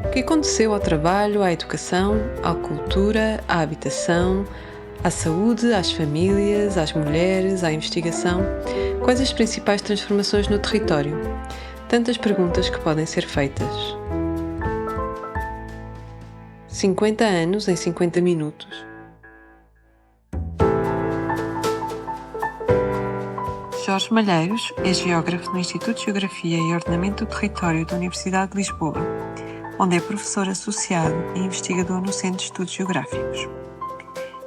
O que aconteceu ao trabalho, à educação, à cultura, à habitação, à saúde, às famílias, às mulheres, à investigação? Quais as principais transformações no território? Tantas perguntas que podem ser feitas. 50 anos em 50 minutos. Jorge Malheiros é geógrafo no Instituto de Geografia e Ordenamento do Território da Universidade de Lisboa, onde é professor associado e investigador no Centro de Estudos Geográficos.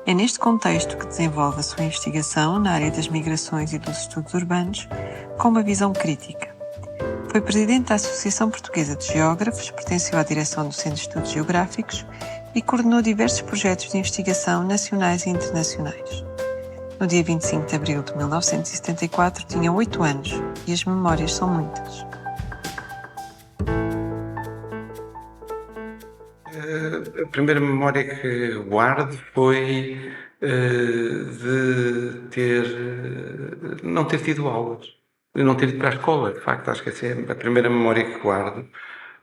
É neste contexto que desenvolve a sua investigação na área das migrações e dos estudos urbanos, com uma visão crítica. Foi presidente da Associação Portuguesa de Geógrafos, pertenceu à direção do Centro de Estudos Geográficos e coordenou diversos projetos de investigação nacionais e internacionais. No dia 25 de abril de 1974 tinha 8 anos e as memórias são muitas. A primeira memória que guardo foi de não ter tido aulas, de não ter ido para a escola. De facto, acho que essa é a primeira memória que guardo,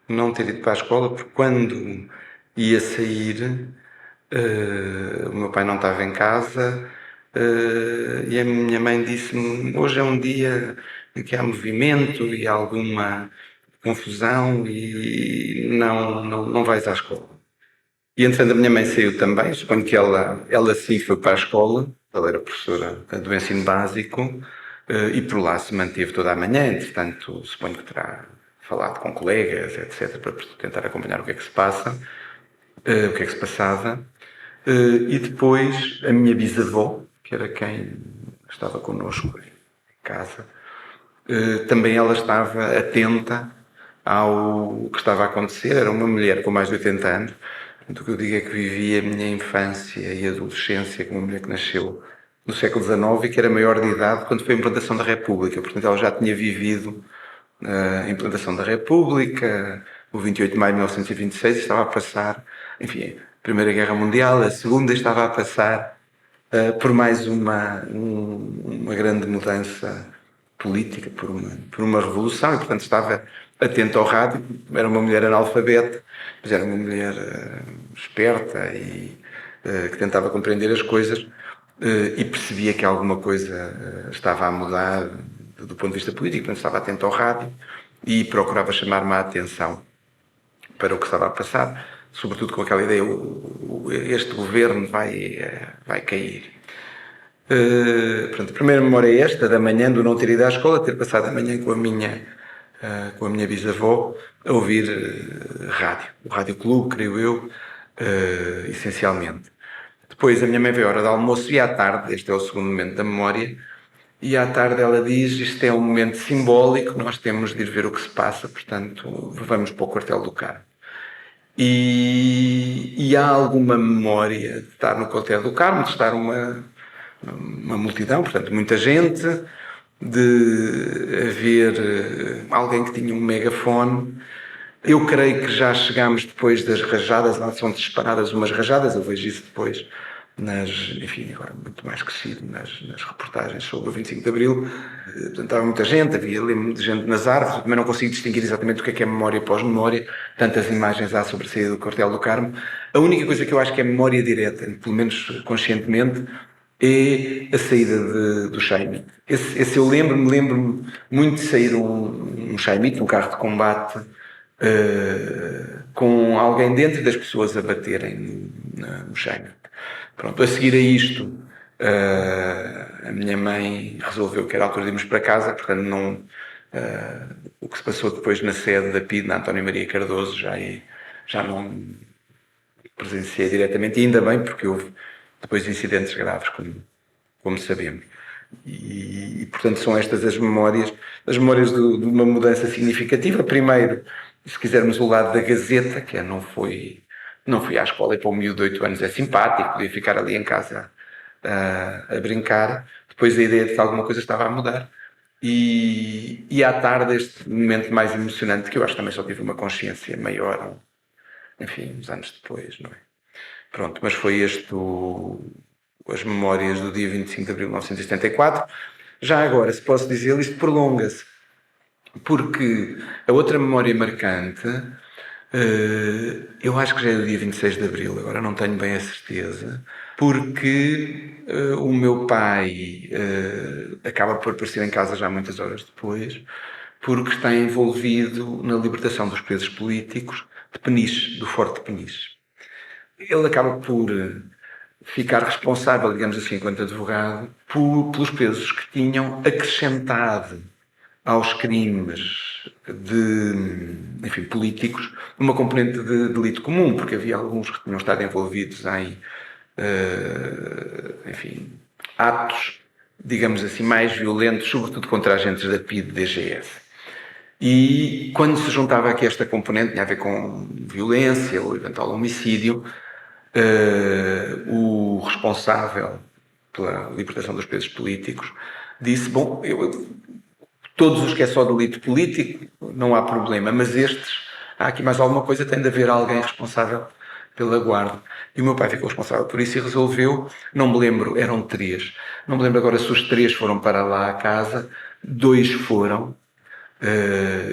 não ter ido para a escola, porque quando ia sair, o meu pai não estava em casa, e a minha mãe disse-me: hoje é um dia em que há movimento e há alguma confusão e não vais à escola. E entretanto a minha mãe saiu também, suponho que ela sim foi para a escola, ela era professora do ensino básico, e por lá se manteve toda a manhã, entretanto suponho que terá falado com colegas, etc, para tentar acompanhar o que é que se passa, o que é que se passava, e depois a minha bisavó, que era quem estava connosco em casa, também ela estava atenta ao que estava a acontecer. Era uma mulher com mais de 80 anos. O que eu digo é que vivi a minha infância e adolescência com uma mulher que nasceu no século XIX e que era maior de idade quando foi a implantação da República. Portanto, ela já tinha vivido a implantação da República, o 28 de maio de 1926, e estava a passar, enfim, a Primeira Guerra Mundial, a Segunda, estava a passar por mais uma grande mudança política, por uma revolução, e portanto estava atento ao rádio. Era uma mulher analfabeta, mas era uma mulher esperta e que tentava compreender as coisas, e percebia que alguma coisa estava a mudar do ponto de vista político, portanto estava atento ao rádio e procurava chamar-me a atenção para o que estava a passar, sobretudo com aquela ideia: este governo vai cair. Portanto, a primeira memória é esta, da manhã, do não ter ido à escola, ter passado a manhã com a minha bisavó a ouvir rádio, o Rádio Clube, creio eu, essencialmente. Depois a minha mãe veio à hora de almoço e à tarde, este é o segundo momento da memória, e à tarde ela diz: isto é um momento simbólico, nós temos de ir ver o que se passa, portanto vamos para o quartel do Carmo. E há alguma memória de estar no quartel do Carmo, de estar uma multidão, portanto muita gente, de haver alguém que tinha um megafone. Eu creio que já chegámos depois das rajadas, lá são disparadas umas rajadas, eu vejo isso depois enfim, agora muito mais crescido nas reportagens sobre o 25 de Abril. Portanto, estava muita gente, havia ali gente nas árvores. Eu também não consigo distinguir exatamente o que é memória e pós-memória, tantas imagens há sobre a saída do quartel do Carmo. A única coisa que eu acho que é memória direta, pelo menos conscientemente, é a saída do Chaimite. Esse eu lembro-me muito de sair um Chaimite, um carro de combate, com alguém dentro das pessoas a baterem no Chaimite. Pronto, a seguir a isto, a minha mãe resolveu que era a altura de irmos para casa, portanto o que se passou depois na sede da PIDE, na António Maria Cardoso, já não presenciei diretamente, e ainda bem, porque houve depois incidentes graves, como sabemos. E portanto são estas as memórias de uma mudança significativa. Primeiro, se quisermos, o lado da Gazeta, que não fui à escola, e para um miúdo de 8 anos é simpático, podia ficar ali em casa a brincar. Depois a ideia de que alguma coisa estava a mudar. E à tarde, este momento mais emocionante, que eu acho que também só tive uma consciência maior, enfim, uns anos depois, não é? Pronto, mas foi as memórias do dia 25 de abril de 1974. Já agora, se posso dizer, isto prolonga-se, porque a outra memória marcante Eu acho que já é do dia 26 de Abril, agora não tenho bem a certeza, porque o meu pai acaba por aparecer em casa já muitas horas depois, porque está envolvido na libertação dos presos políticos de Peniche, do Forte de Peniche. Ele acaba por ficar responsável, digamos assim, enquanto advogado, pelos presos que tinham acrescentado aos crimes enfim, políticos uma componente de delito comum, porque havia alguns que tinham estado envolvidos em, enfim, atos, digamos assim, mais violentos, sobretudo contra agentes da PIDE e DGS. E quando se juntava aqui esta componente, tinha a ver com violência ou eventual homicídio, o responsável pela libertação dos presos políticos disse: bom, todos os que é só delito político, não há problema, mas estes, há aqui mais alguma coisa, tem de haver alguém responsável pela guarda. E o meu pai ficou responsável por isso e resolveu, não me lembro, eram 3, não me lembro agora se os 3 foram para lá a casa, 2 foram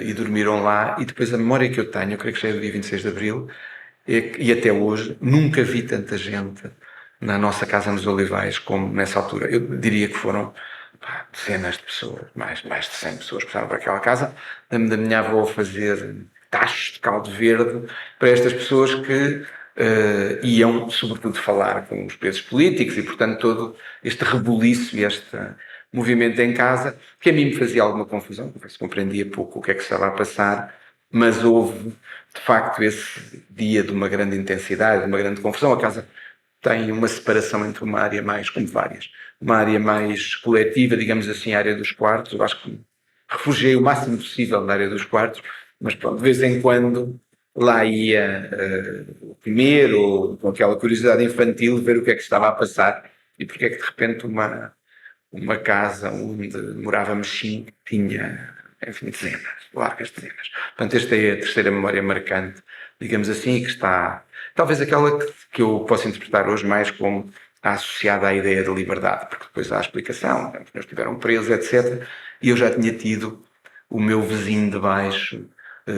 e dormiram lá, e depois a memória que eu tenho, eu creio que já é do dia 26 de Abril, e até hoje, nunca vi tanta gente na nossa casa nos Olivais como nessa altura. Eu diria que foram dezenas de pessoas, mais de 100 pessoas passaram por aquela casa. Lembro da minha avó fazer tachos de caldo verde para estas pessoas que iam, sobretudo, falar com os presos políticos e, portanto, todo este rebuliço e este movimento em casa, que a mim me fazia alguma confusão, porque se compreendia pouco o que é que estava a passar, mas houve, de facto, esse dia de uma grande intensidade, de uma grande confusão. A casa tem uma separação entre uma área mais, como várias, uma área mais coletiva, digamos assim, a área dos quartos. Eu acho que refugiei o máximo possível na área dos quartos, mas pronto, de vez em quando lá ia comer ou com aquela curiosidade infantil ver o que é que estava a passar e porque é que de repente uma casa onde morávamos 5 tinha, enfim, dezenas, largas dezenas. Portanto, esta é a terceira memória marcante, digamos assim, que está, talvez aquela que eu posso interpretar hoje mais como associada à ideia de liberdade, porque depois há a explicação, os meus estiveram presos, etc. E eu já tinha tido o meu vizinho de baixo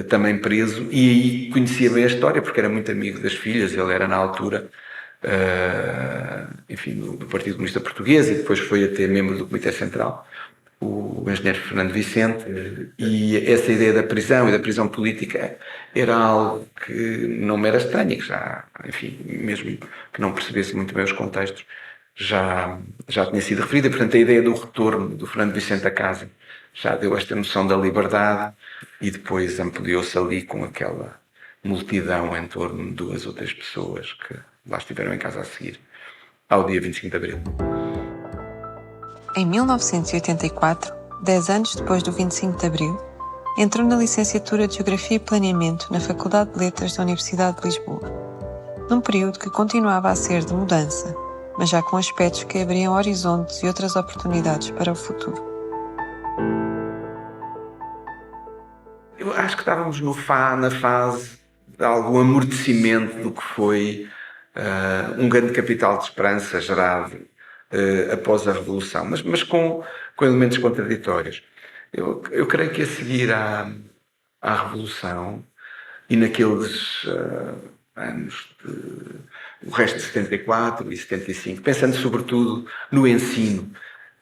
também preso, e aí conhecia bem a história, porque era muito amigo das filhas, ele era na altura enfim, do Partido Comunista Português, e depois foi até membro do Comitê Central, o engenheiro Fernando Vicente, e essa ideia da prisão e da prisão política era algo que não me era estranho, que já, enfim, mesmo que não percebesse muito bem os contextos, já tinha sido referida. E, portanto, a ideia do retorno do Fernando Vicente a casa já deu esta noção da liberdade e depois ampliou-se ali com aquela multidão em torno de 2 ou 3 pessoas que lá estiveram em casa a seguir, ao dia 25 de Abril. Em 1984, 10 anos depois do 25 de Abril, entrou na licenciatura de Geografia e Planeamento na Faculdade de Letras da Universidade de Lisboa, num período que continuava a ser de mudança, mas já com aspectos que abriam horizontes e outras oportunidades para o futuro. Eu acho que estávamos na fase de algum amortecimento do que foi um grande capital de esperança gerado após a Revolução, mas com elementos contraditórios. Eu creio que a seguir à Revolução e naqueles anos o resto de 74 e 75, pensando sobretudo no ensino,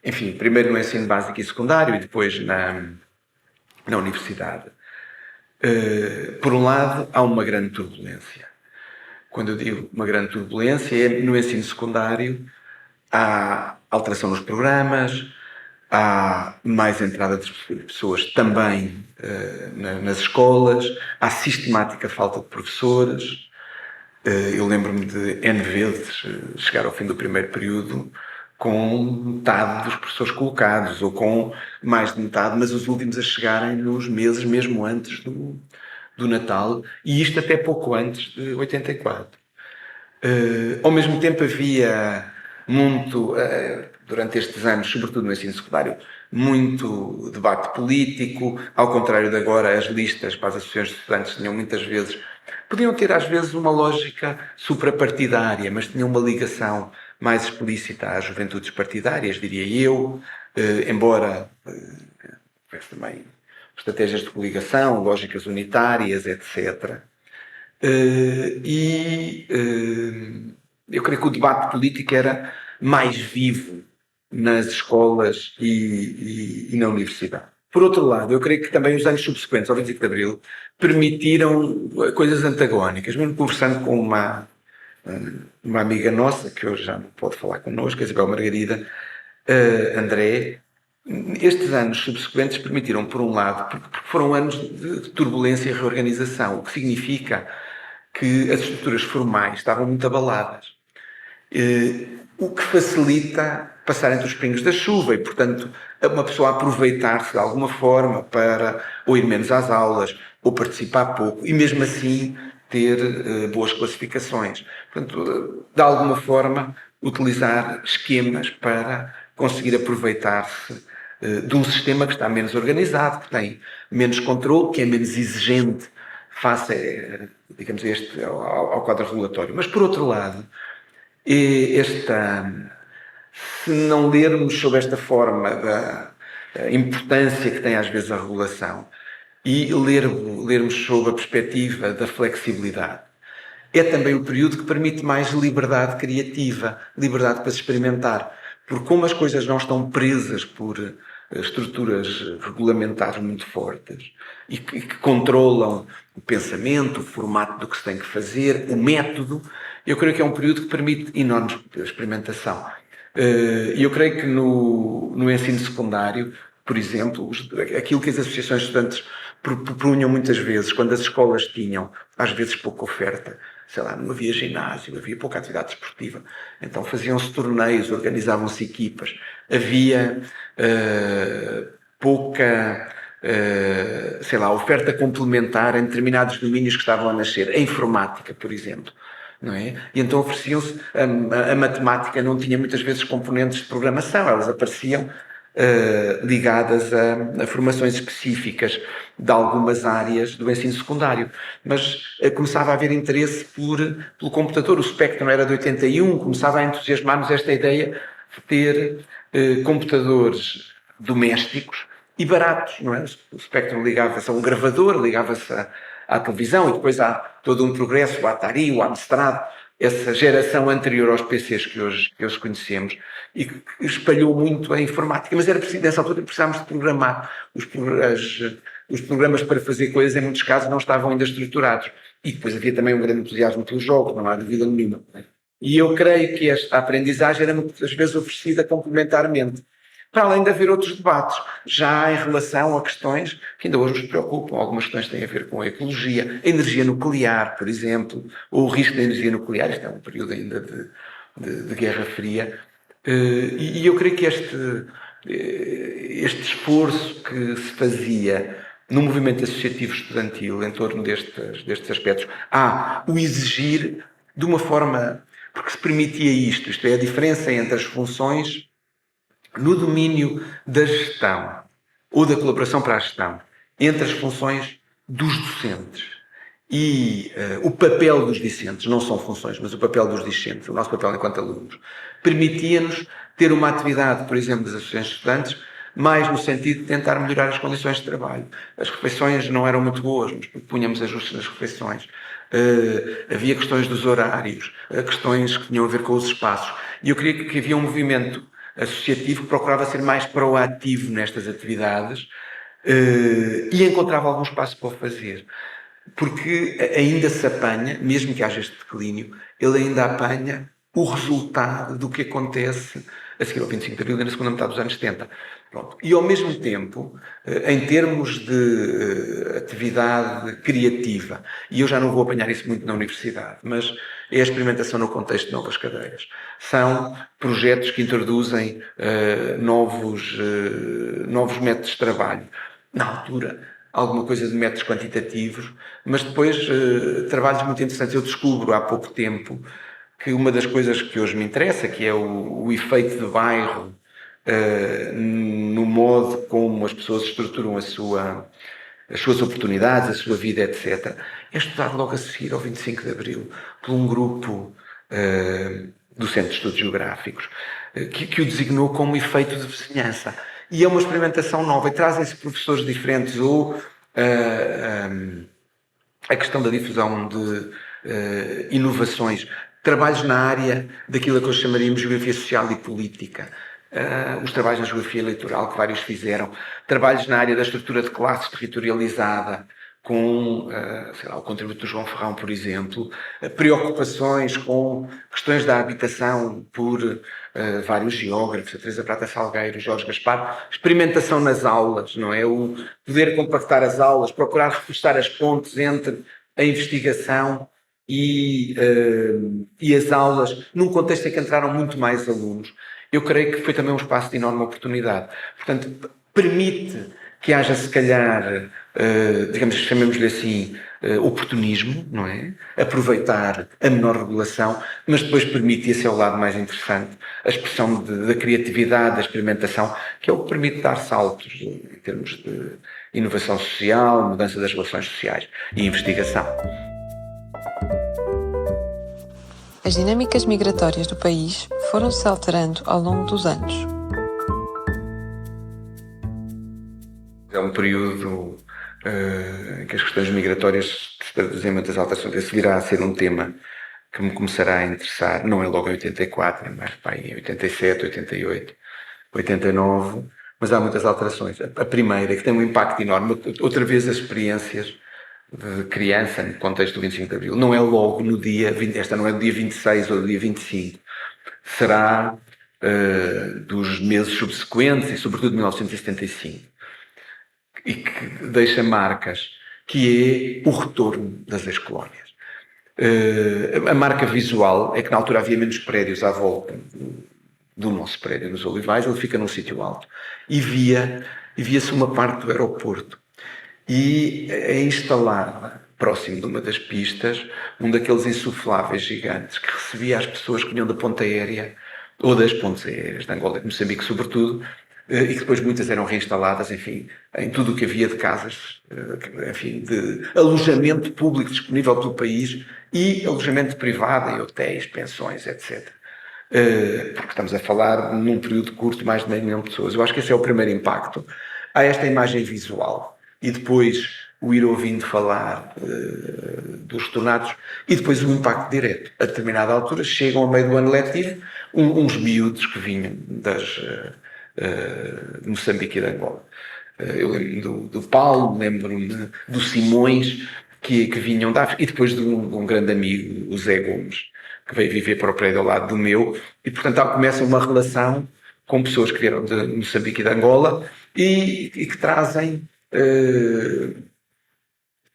enfim, primeiro no ensino básico e secundário e depois na universidade. Por um lado, há uma grande turbulência. Quando eu digo uma grande turbulência, é no ensino secundário, há alteração nos programas, há mais entrada de pessoas também nas escolas, há sistemática falta de professores. Eu lembro-me de N vezes chegar ao fim do primeiro período com metade dos professores colocados, ou com mais de metade, mas os últimos a chegarem nos meses mesmo antes do Natal, e isto até pouco antes de 84. Ao mesmo tempo havia muito, durante estes anos, sobretudo no ensino secundário, muito debate político. Ao contrário de agora, as listas para as associações de estudantes podiam ter às vezes uma lógica suprapartidária, mas tinham uma ligação mais explícita às juventudes partidárias, diria eu, embora houvesse também estratégias de coligação, lógicas unitárias, etc. Eu creio que o debate político era mais vivo nas escolas e na universidade. Por outro lado, eu creio que também os anos subsequentes ao 25 de Abril permitiram coisas antagónicas. Mesmo conversando com uma amiga nossa, que hoje já não pode falar connosco, a Isabel Margarida, André, estes anos subsequentes permitiram, por um lado, porque foram anos de turbulência e reorganização, o que significa que as estruturas formais estavam muito abaladas, o que facilita passar entre os pingos da chuva e, portanto, uma pessoa aproveitar-se de alguma forma para ou ir menos às aulas ou participar pouco e, mesmo assim, ter boas classificações. Portanto, de alguma forma, utilizar esquemas para conseguir aproveitar-se de um sistema que está menos organizado, que tem menos controle, que é menos exigente face, digamos, ao quadro regulatório. Mas, por outro lado, se não lermos sobre esta forma da importância que tem às vezes a regulação e lermos sob a perspectiva da flexibilidade, é também o período que permite mais liberdade criativa, liberdade para se experimentar. Porque como as coisas não estão presas por estruturas regulamentares muito fortes e que controlam o pensamento, o formato do que se tem que fazer, o método, eu creio que é um período que permite enorme experimentação. E eu creio que no ensino secundário, por exemplo, aquilo que as associações de estudantes propunham muitas vezes, quando as escolas tinham, às vezes, pouca oferta, sei lá, não havia ginásio, havia pouca atividade esportiva, então faziam-se torneios, organizavam-se equipas, havia pouca, sei lá, oferta complementar em determinados domínios que estavam a nascer, a informática, por exemplo. Não é? E então ofereciam-se, a matemática não tinha muitas vezes componentes de programação, elas apareciam ligadas a formações específicas de algumas áreas do ensino secundário. Mas começava a haver interesse pelo computador. O Spectrum era de 81, começava a entusiasmar-nos esta ideia de ter computadores domésticos e baratos, não é? O Spectrum ligava-se a um gravador, ligava-se à televisão, e depois há todo um progresso, o Atari, o Amstrad, essa geração anterior aos PCs que hoje conhecemos, e que espalhou muito a informática. Mas era preciso, nessa altura, precisávamos de programar. Os programas para fazer coisas, em muitos casos, não estavam ainda estruturados. E depois havia também um grande entusiasmo pelos jogos, não há dúvida nenhuma. E eu creio que esta aprendizagem era muitas vezes oferecida complementarmente, para além de haver outros debates, já em relação a questões que ainda hoje nos preocupam. Algumas questões têm a ver com a ecologia, a energia nuclear, por exemplo, ou o risco da energia nuclear. Isto é um período ainda de Guerra Fria. E eu creio que este esforço que se fazia no movimento associativo estudantil em torno destes aspectos, o exigir de uma forma, porque se permitia isto é, a diferença entre as funções no domínio da gestão ou da colaboração para a gestão entre as funções dos docentes e o papel dos discentes, não são funções, mas o papel dos discentes, o nosso papel enquanto alunos, permitia-nos ter uma atividade, por exemplo, das associações de estudantes, mais no sentido de tentar melhorar as condições de trabalho. As refeições não eram muito boas, mas punhamos ajustes nas refeições. Havia questões dos horários, questões que tinham a ver com os espaços. E eu creio que havia um movimento associativo que procurava ser mais proativo nestas atividades e encontrava algum espaço para o fazer. Porque ainda se apanha, mesmo que haja este declínio, ele ainda apanha o resultado do que acontece a seguir ao 25 de Abril e na segunda metade dos anos 70. Pronto. E ao mesmo tempo, em termos de atividade criativa, e eu já não vou apanhar isso muito na universidade, mas é a experimentação no contexto de novas cadeiras. São projetos que introduzem novos métodos de trabalho. Na altura, alguma coisa de métodos quantitativos, mas depois trabalhos muito interessantes. Eu descubro há pouco tempo que uma das coisas que hoje me interessa, que é o efeito de bairro no modo como as pessoas estruturam as suas oportunidades, a sua vida, etc., é estudado logo a seguir ao 25 de Abril por um grupo do Centro de Estudos Geográficos que o designou como efeito de vizinhança. E é uma experimentação nova, e trazem-se professores diferentes, ou a questão da difusão de inovações, trabalhos na área daquilo que nós chamaríamos de geografia social e política, os trabalhos na geografia eleitoral que vários fizeram, trabalhos na área da estrutura de classes territorializada, com sei lá, o contributo do João Ferrão, por exemplo, preocupações com questões da habitação por vários geógrafos, a Teresa Prata Salgueiro, Jorge Gaspar, experimentação nas aulas, não é? O poder compactar as aulas, procurar reforçar as pontes entre a investigação e as aulas, num contexto em que entraram muito mais alunos. Eu creio que foi também um espaço de enorme oportunidade. Portanto, permite que haja, se calhar, digamos, chamemos-lhe assim, oportunismo, não é? Aproveitar a menor regulação, mas depois permite, e esse é o lado mais interessante, a expressão da criatividade, da experimentação, que é o que permite dar saltos em termos de inovação social, mudança das relações sociais e investigação. As dinâmicas migratórias do país foram-se alterando ao longo dos anos. É um período em que as questões migratórias se traduzem em muitas alterações. Esse virá a ser um tema que me começará a interessar, não é logo em 84, é mais em 87, 88, 89, mas há muitas alterações. A primeira, que tem um impacto enorme, outra vez as experiências de criança no contexto do 25 de Abril. Não é logo no dia 20, esta não é do dia 26 ou do dia 25, será dos meses subsequentes e sobretudo de 1975. E que deixa marcas, que é o retorno das ex-colónias. A marca visual é que na altura havia menos prédios à volta do nosso prédio nos Olivais, ele fica num sítio alto, e via-se uma parte do aeroporto. E é instalada, próximo de uma das pistas, um daqueles insufláveis gigantes que recebia as pessoas que vinham da ponta aérea, ou das pontes aéreas de Angola e de Moçambique, sobretudo, e que depois muitas eram reinstaladas, enfim, em tudo o que havia de casas, enfim, de alojamento público disponível pelo país e alojamento privado em hotéis, pensões, etc. Porque estamos a falar num período curto de mais de 500 mil pessoas. Eu acho que esse é o primeiro impacto. Há esta imagem visual e depois o ir ouvindo falar dos retornados e depois o impacto direto. A determinada altura chegam ao meio do ano letivo uns miúdos que vinham de Moçambique e de Angola. Eu lembro do Paulo, lembro-me do Simões, que vinham da África, e depois de um grande amigo, o Zé Gomes, que veio viver para o prédio ao lado do meu, e portanto começa uma relação com pessoas que vieram de Moçambique e de Angola e que trazem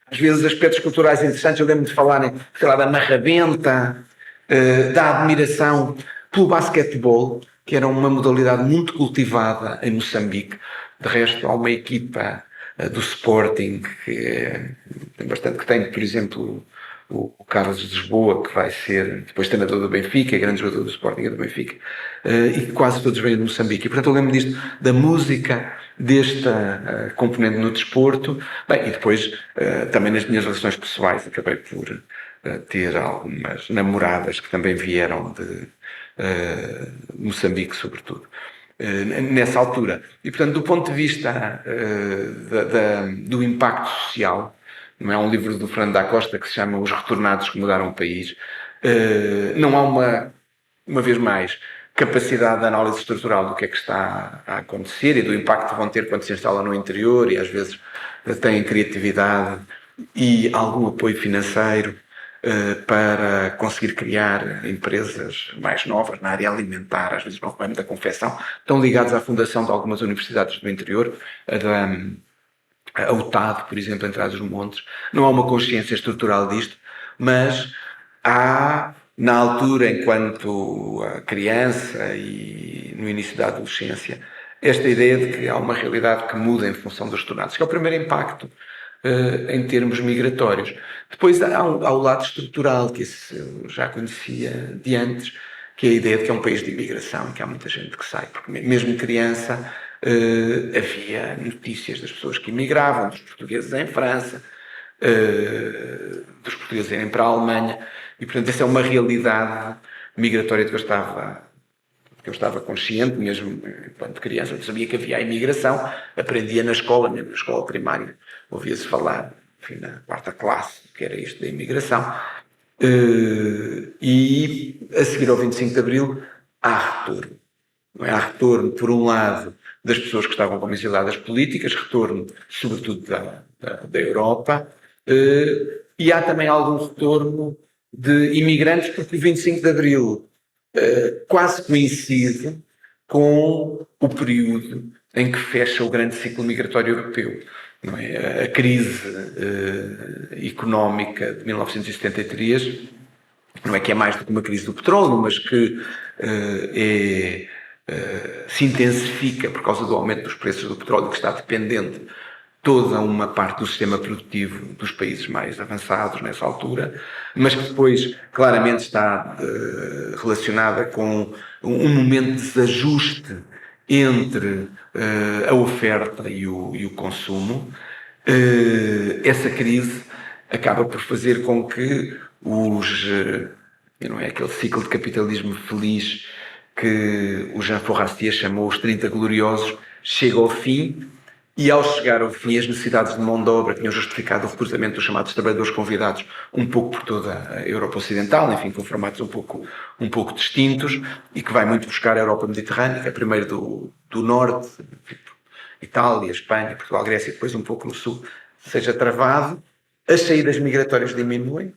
às vezes aspectos culturais interessantes. Eu lembro de falarem, sei lá, da marrabenta, da admiração pelo basquetebol, que era uma modalidade muito cultivada em Moçambique. De resto, há uma equipa do Sporting que tem, por exemplo, o Carlos de Lisboa, que vai ser depois treinador do Benfica, grande jogador do Sporting e do Benfica, e quase todos vêm de Moçambique. E, portanto, eu lembro disto, da música, desta componente no desporto, bem, e depois também nas minhas relações pessoais, acabei por ter algumas namoradas que também vieram de Moçambique, sobretudo, nessa altura. E, portanto, do ponto de vista do impacto social, não é um livro do Fernando da Costa que se chama Os Retornados que Mudaram o País, não há uma vez mais, capacidade de análise estrutural do que é que está a acontecer e do impacto que vão ter quando se instalam no interior e às vezes têm criatividade e algum apoio financeiro para conseguir criar empresas mais novas na área alimentar, às vezes no ramo da confecção, estão ligados à fundação de algumas universidades do interior, a UTAD, por exemplo, entre os montes. Não há uma consciência estrutural disto, mas há, na altura, enquanto criança e no início da adolescência, esta ideia de que há uma realidade que muda em função dos retornados, que é o primeiro impacto em termos migratórios. Depois há o lado estrutural, que esse eu já conhecia de antes, que é a ideia de que é um país de imigração, que há muita gente que sai, porque mesmo criança havia notícias das pessoas que imigravam, dos portugueses em França, dos portugueses irem para a Alemanha, e portanto essa é uma realidade migratória de que eu estava consciente, mesmo enquanto criança. Eu sabia que havia a imigração, aprendia na escola, mesmo na escola primária, ouvia-se falar enfim, na quarta classe, que era isto da imigração. E a seguir ao 25 de Abril há retorno. Não é? Há retorno, por um lado, das pessoas que estavam como exiladas políticas, retorno sobretudo da Europa, e há também algum retorno de imigrantes, porque o 25 de Abril quase coincide com o período em que fecha o grande ciclo migratório europeu. Não é? A crise económica de 1973, não é que é mais do que uma crise do petróleo, mas que se intensifica por causa do aumento dos preços do petróleo, que está dependente toda uma parte do sistema produtivo dos países mais avançados nessa altura, mas que depois claramente está relacionada com um momento de desajuste entre a oferta e o consumo. Essa crise acaba por fazer com que não é aquele ciclo de capitalismo feliz que o Jean Forrastier chamou os 30 gloriosos, chega ao fim. E ao chegar ao fim, as necessidades de mão de obra que tinham justificado o recrutamento dos chamados trabalhadores convidados um pouco por toda a Europa Ocidental, enfim, com formatos um pouco distintos, e que vai muito buscar a Europa Mediterrânea, primeiro do Norte, Itália, Espanha, Portugal, Grécia, e depois um pouco no Sul, seja travado. As saídas migratórias diminuem.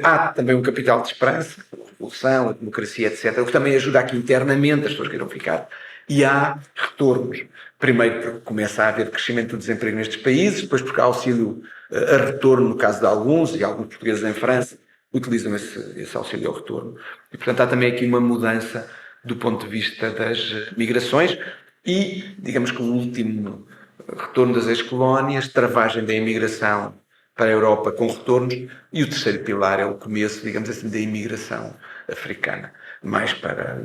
Há também um capital de esperança, a revolução, a democracia, etc., o que também ajuda aqui internamente as pessoas que irão ficar. E há retornos. Primeiro porque começa a haver crescimento do desemprego nestes países, depois porque há auxílio a retorno no caso de alguns, e alguns portugueses em França utilizam esse auxílio ao retorno. E, portanto, há também aqui uma mudança do ponto de vista das migrações e, digamos que um último retorno das ex-colónias, travagem da imigração para a Europa com retornos, e o terceiro pilar é o começo, digamos assim, da imigração africana, mais para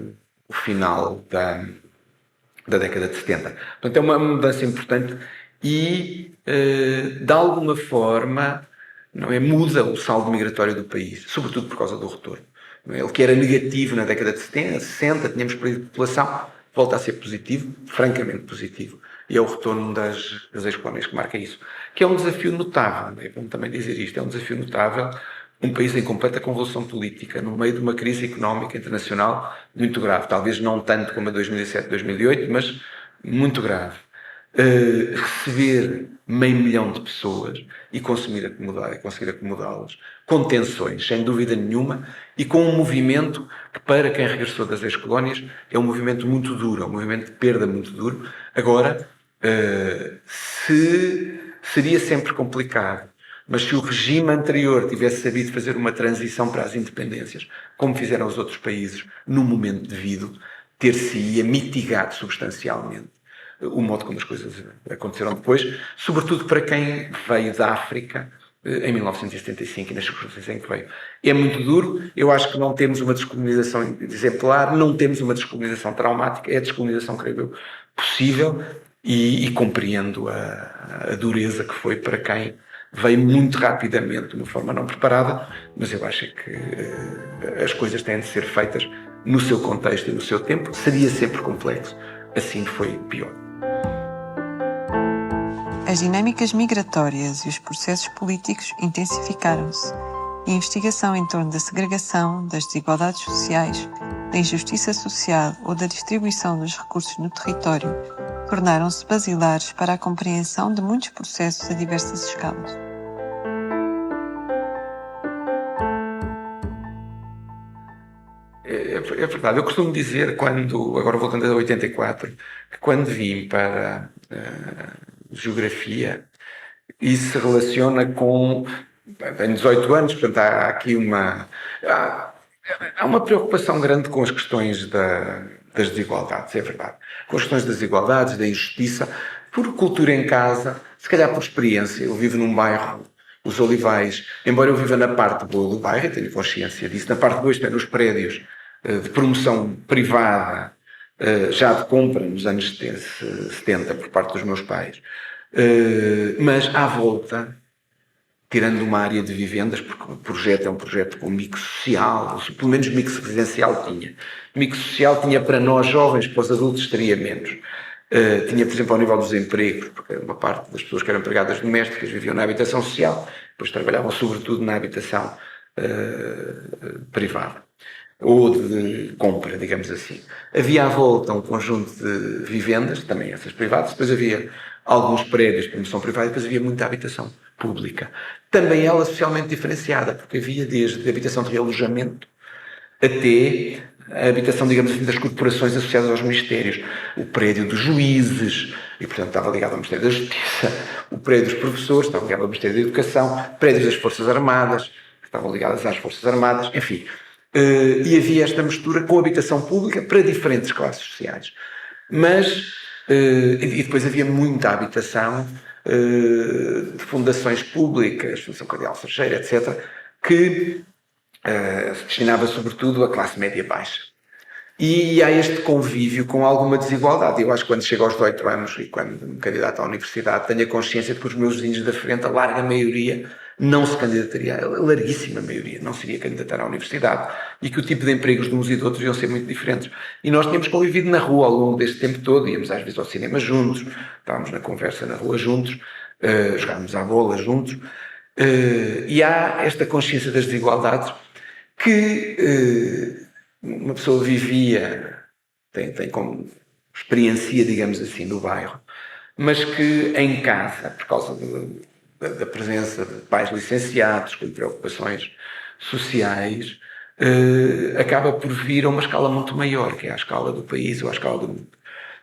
o final da década de 70. Portanto, é uma mudança importante e, de alguma forma, não é, muda o saldo migratório do país, sobretudo por causa do retorno. Ele que era negativo na década de 70, 60, tínhamos perdido população, volta a ser positivo, francamente positivo. E é o retorno das ex-colónias que marca isso. Que é um desafio notável, é bom também dizer isto, é um desafio notável. Um país em completa convulsão política, no meio de uma crise económica internacional muito grave. Talvez não tanto como a 2007, 2008, mas muito grave. Receber 500 mil de pessoas e conseguir acomodá-las, com tensões, sem dúvida nenhuma, e com um movimento que, para quem regressou das ex-colónias, é um movimento muito duro, é um movimento de perda muito duro. Agora, seria sempre complicado, mas se o regime anterior tivesse sabido fazer uma transição para as independências, como fizeram os outros países, no momento devido, ter-se-ia mitigado substancialmente o modo como as coisas aconteceram depois, sobretudo para quem veio da África em 1975 e nas circunstâncias em que veio. É muito duro, eu acho que não temos uma descolonização exemplar, não temos uma descolonização traumática, é a descolonização, creio eu, possível, e compreendo a dureza que foi para quem veio muito rapidamente, de uma forma não preparada, mas eu acho que as coisas têm de ser feitas no seu contexto e no seu tempo. Seria sempre complexo, assim foi pior. As dinâmicas migratórias e os processos políticos intensificaram-se, e a investigação em torno da segregação, das desigualdades sociais, da injustiça social ou da distribuição dos recursos no território tornaram-se basilares para a compreensão de muitos processos a diversas escalas. É verdade. Eu costumo dizer, agora voltando a 84, que quando vim para Geografia, isso se relaciona com... Tenho 18 anos, portanto há aqui há uma preocupação grande com as questões das desigualdades, é verdade. Com as questões das desigualdades, da injustiça, por cultura em casa, se calhar por experiência. Eu vivo num bairro, Os Olivais, embora eu viva na parte boa do bairro, eu tenho consciência disso, na parte boa, isto é, nos prédios de promoção privada, já de compra nos anos 70 por parte dos meus pais, mas à volta, tirando uma área de vivendas, porque o projeto é um projeto com mix social, pelo menos mix residencial tinha. Mix social tinha para nós jovens, para os adultos teria menos. Tinha, por exemplo, ao nível dos empregos, porque uma parte das pessoas que eram empregadas domésticas viviam na habitação social, depois trabalhavam sobretudo na habitação privada ou de compra, digamos assim. Havia à volta um conjunto de vivendas, também essas privadas, depois havia alguns prédios de promoção privada e depois havia muita habitação pública. Também ela socialmente diferenciada, porque havia desde habitação de realojamento até a habitação, digamos assim, das corporações associadas aos ministérios. O prédio dos juízes, e portanto estava ligado ao Ministério da Justiça, o prédio dos professores, estava ligado ao Ministério da Educação, prédios das Forças Armadas, que estavam ligadas às Forças Armadas, enfim. E havia esta mistura com habitação pública para diferentes classes sociais. Mas, e depois havia muita habitação de fundações públicas, Fundação Cardeal Sarjeira, etc., que se destinava sobretudo à classe média baixa. E há este convívio com alguma desigualdade. Eu acho que quando chego aos 18 anos e quando me candidato à universidade, tenho a consciência de que os meus vizinhos da frente, a larga maioria, não se candidataria, a larguíssima maioria, não se iria candidatar à universidade e que o tipo de empregos de uns e de outros iam ser muito diferentes. E nós tínhamos convivido na rua ao longo deste tempo todo, íamos às vezes ao cinema juntos, estávamos na conversa na rua juntos, jogávamos à bola juntos, e há esta consciência das desigualdades que uma pessoa vivia, tem como experiencia, digamos assim, no bairro, mas que em casa, por causa da presença de pais licenciados com preocupações sociais, acaba por vir a uma escala muito maior, que é a escala do país ou a escala do mundo.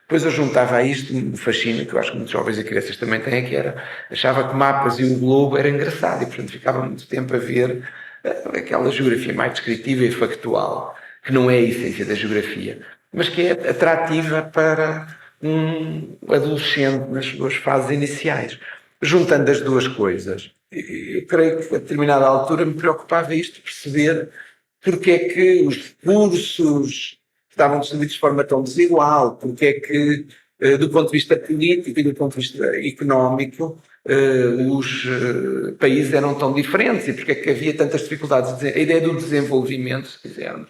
Depois eu juntava a isto um fascínio que eu acho que muitos jovens e crianças também têm, que era, achava que mapas e o globo era engraçado e portanto ficava muito tempo a ver aquela geografia mais descritiva e factual, que não é a essência da geografia, mas que é atrativa para um adolescente nas suas fases iniciais. Juntando as duas coisas, eu creio que a determinada altura me preocupava isto, perceber porque é que os recursos estavam distribuídos de forma tão desigual, porque é que, do ponto de vista político e do ponto de vista económico, os países eram tão diferentes e porque é que havia tantas dificuldades. A ideia do desenvolvimento, se quisermos,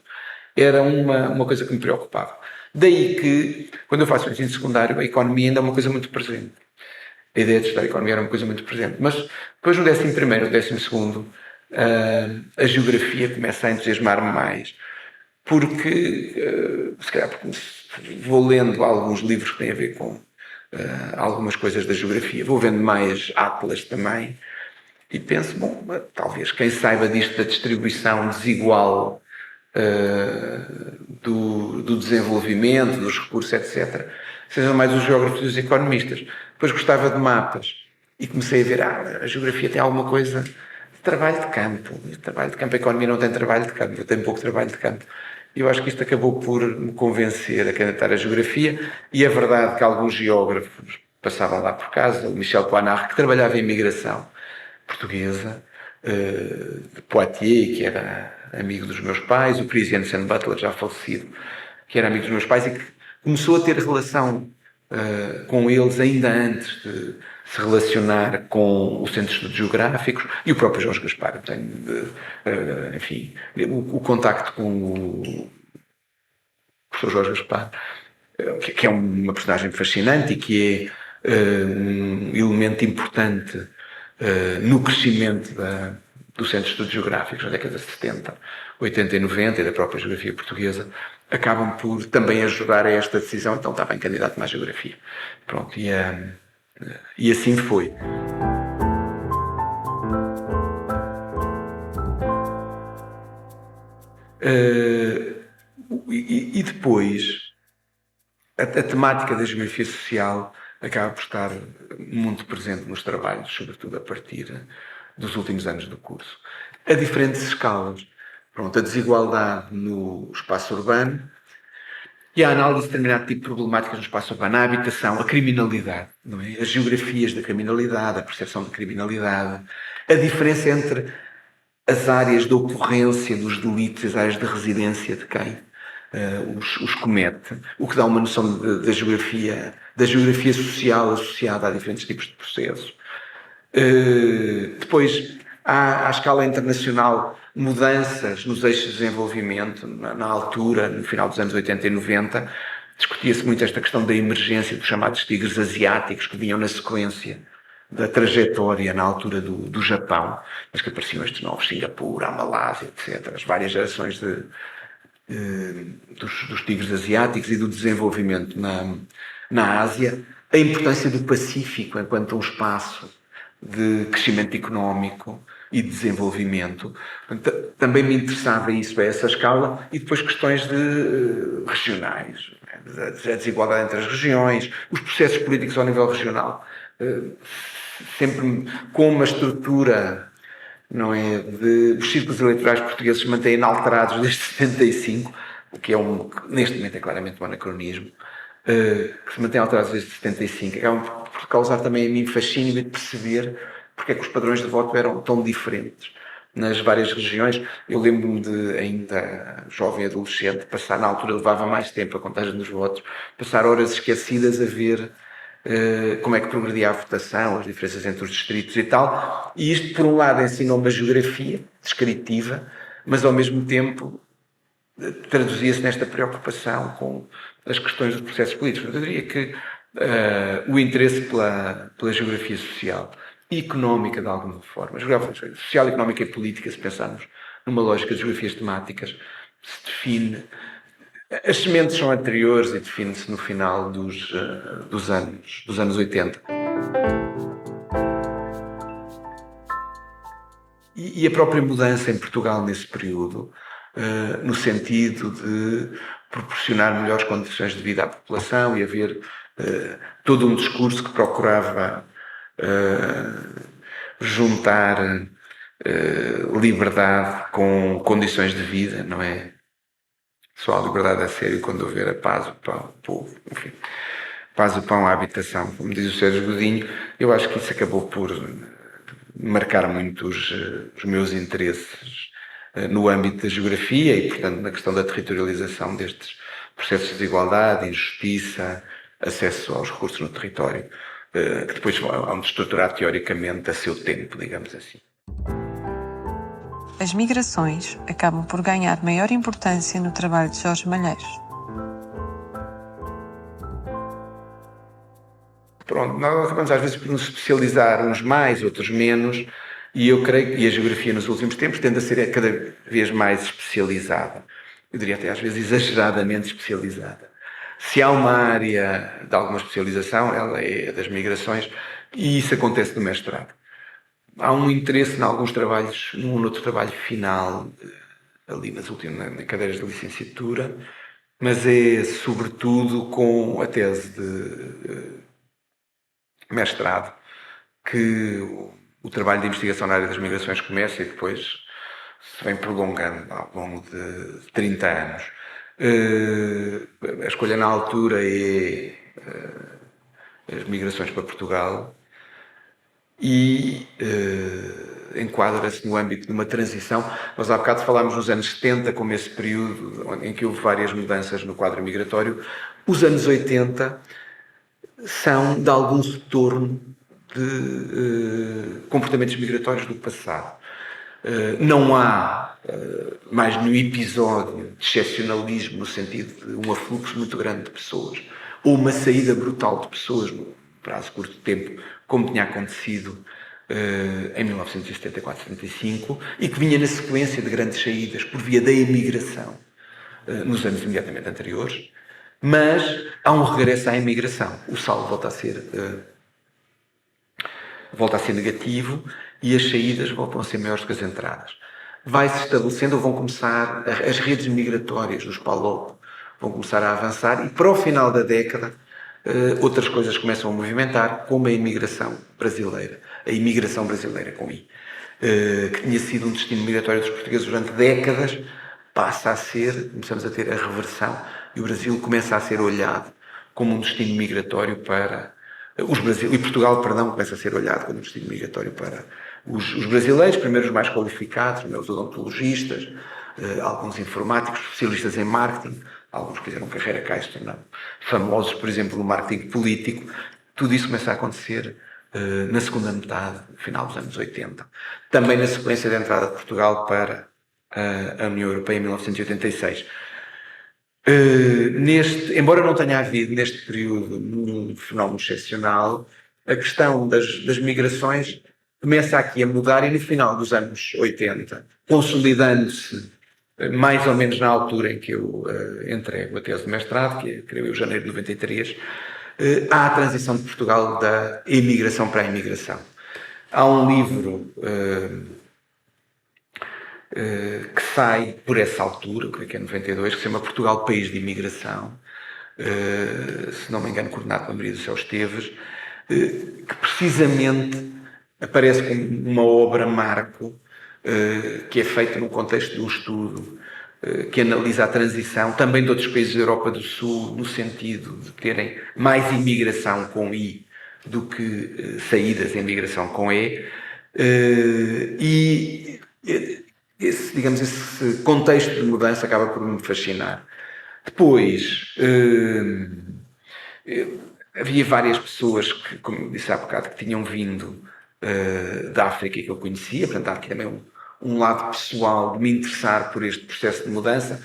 era uma coisa que me preocupava. Daí que, quando eu faço o ensino secundário, a economia ainda é uma coisa muito presente. A ideia de estudar economia era uma coisa muito presente. Mas depois no 11º, no 12º, a geografia começa a entusiasmar-me mais. Porque, se calhar, porque vou lendo alguns livros que têm a ver com algumas coisas da geografia, vou vendo mais atlas também, e penso, bom, talvez quem saiba disto da distribuição desigual do desenvolvimento, dos recursos, etc., sejam mais os geógrafos e os economistas. Depois gostava de mapas e comecei a ver, a geografia tem alguma coisa de trabalho de campo. A economia não tem trabalho de campo, tem pouco trabalho de campo. E eu acho que isto acabou por me convencer a candidatar a geografia, e é verdade que alguns geógrafos passavam lá por casa, o Michel Poinard, que trabalhava em imigração portuguesa, de Poitiers, que era amigo dos meus pais, o Christian Butler, já falecido, que era amigo dos meus pais e que começou a ter relação com eles ainda antes de se relacionar com o Centro de Estudos Geográficos, e o próprio Jorge Gaspar. Eu tenho, enfim, o contacto com o professor Jorge Gaspar, que é uma personagem fascinante e que é um elemento importante no crescimento do Centro de Estudos Geográficos, na década de 70, 80 e 90, e da própria geografia portuguesa, acabam por também ajudar a esta decisão. Então estava em candidato à geografia. Pronto, e assim foi. E depois, a temática da geografia social acaba por estar muito presente nos trabalhos, sobretudo a partir dos últimos anos do curso. A diferentes escalas. Pronto, a desigualdade no espaço urbano e a análise de determinado tipo de problemáticas no espaço urbano, a habitação, a criminalidade, não é? As geografias da criminalidade, a percepção de criminalidade, a diferença entre as áreas de ocorrência dos delitos e as áreas de residência de quem os comete, o que dá uma noção da geografia social associada a diferentes tipos de processos. Depois, à escala internacional, mudanças nos eixos de desenvolvimento, na altura, no final dos anos 80 e 90, discutia-se muito esta questão da emergência dos chamados tigres asiáticos, que vinham na sequência da trajetória na altura do Japão, mas que apareciam estes novos, Singapura, a Malásia, etc. As várias gerações dos tigres asiáticos e do desenvolvimento na Ásia, a importância do Pacífico enquanto um espaço de crescimento económico e de desenvolvimento. Também me interessava isso a essa escala, e depois questões regionais, a desigualdade entre as regiões, os processos políticos ao nível regional, sempre com uma estrutura, não é, os círculos eleitorais portugueses se mantêm inalterados desde 75, o que neste momento é claramente um anacronismo, que se mantém alterados desde 75, acabam por causar também a mim fascínio de perceber porque é que os padrões de voto eram tão diferentes nas várias regiões. Eu lembro-me de, ainda jovem adolescente, passar, na altura levava mais tempo a contagem dos votos, passar horas esquecidas a ver como é que progredia a votação, as diferenças entre os distritos e tal. E isto, por um lado, ensinou uma geografia descritiva, mas ao mesmo tempo traduzia-se nesta preocupação com as questões dos processos políticos. Eu diria que o interesse pela geografia social e económica, de alguma forma, social, económica e política, se pensarmos numa lógica de geografias temáticas, se define. As sementes são anteriores e define-se no final dos anos 80. E a própria mudança em Portugal nesse período, no sentido de proporcionar melhores condições de vida à população e haver todo um discurso que procurava juntar liberdade com condições de vida, não é? Só a liberdade a sério quando houver a paz, o pão, o povo, enfim. Paz, o pão, a habitação, como diz o Sérgio Godinho. Eu acho que isso acabou por marcar muito os meus interesses no âmbito da geografia e, portanto, na questão da territorialização destes processos de desigualdade, injustiça, acesso aos recursos no território, que depois vão estruturar teoricamente a seu tempo, digamos assim. As migrações acabam por ganhar maior importância no trabalho de Jorge Malheiros. Pronto, nós acabamos às vezes por nos especializar, uns mais, outros menos, e eu creio que a geografia nos últimos tempos tende a ser cada vez mais especializada. Eu diria até às vezes exageradamente especializada. Se há uma área de alguma especialização, ela é a das migrações, e isso acontece no mestrado. Há um interesse em alguns trabalhos, num outro trabalho final, ali nas cadeiras de licenciatura, mas é sobretudo com a tese de mestrado que o trabalho de investigação na área das migrações começa e depois se vem prolongando ao longo de 30 anos. A escolha na altura é as migrações para Portugal e enquadra-se no âmbito de uma transição. Nós há bocado falámos nos anos 70 como esse período em que houve várias mudanças no quadro migratório. Os anos 80 são de algum retorno de comportamentos migratórios do passado. Não há mais nenhum episódio de excepcionalismo no sentido de um afluxo muito grande de pessoas ou uma saída brutal de pessoas num prazo curto de tempo, como tinha acontecido em 1974-75 e que vinha na sequência de grandes saídas por via da imigração nos anos imediatamente anteriores, mas há um regresso à imigração. O saldo volta a ser negativo e as saídas voltam a ser maiores do que as entradas. Vai-se estabelecendo, ou vão começar, as redes migratórias dos PALOP vão começar a avançar e para o final da década outras coisas começam a movimentar, como a imigração brasileira com I, que tinha sido um destino migratório dos portugueses durante décadas, começamos a ter a reversão e o Brasil começa a ser olhado como um destino migratório para Portugal, começa a ser olhado como um destino migratório para os brasileiros, primeiro os mais qualificados, os odontologistas, alguns informáticos, especialistas em marketing, alguns que fizeram carreira cá se tornaram famosos, por exemplo, no marketing político. Tudo isso começa a acontecer na segunda metade, final dos anos 80. Também na sequência da entrada de Portugal para a União Europeia em 1986. embora não tenha havido neste período um fenómeno excepcional, a questão das migrações começa aqui a mudar e no final dos anos 80, consolidando-se mais ou menos na altura em que eu entrego a tese de mestrado, que é, creio eu, janeiro de 93, há a transição de Portugal da imigração para a imigração. Há um livro que sai por essa altura, creio que é 92, que se chama Portugal, País de Imigração, se não me engano coordenado pela Maria do Céu Esteves, que precisamente aparece como uma obra-marco que é feita no contexto de um estudo que analisa a transição também de outros países da Europa do Sul, no sentido de terem mais imigração com I do que saídas em imigração com E. E esse contexto de mudança acaba por me fascinar. Depois, havia várias pessoas que, como disse há bocado, que tinham vindo da África que eu conhecia, portanto há aqui também um lado pessoal de me interessar por este processo de mudança,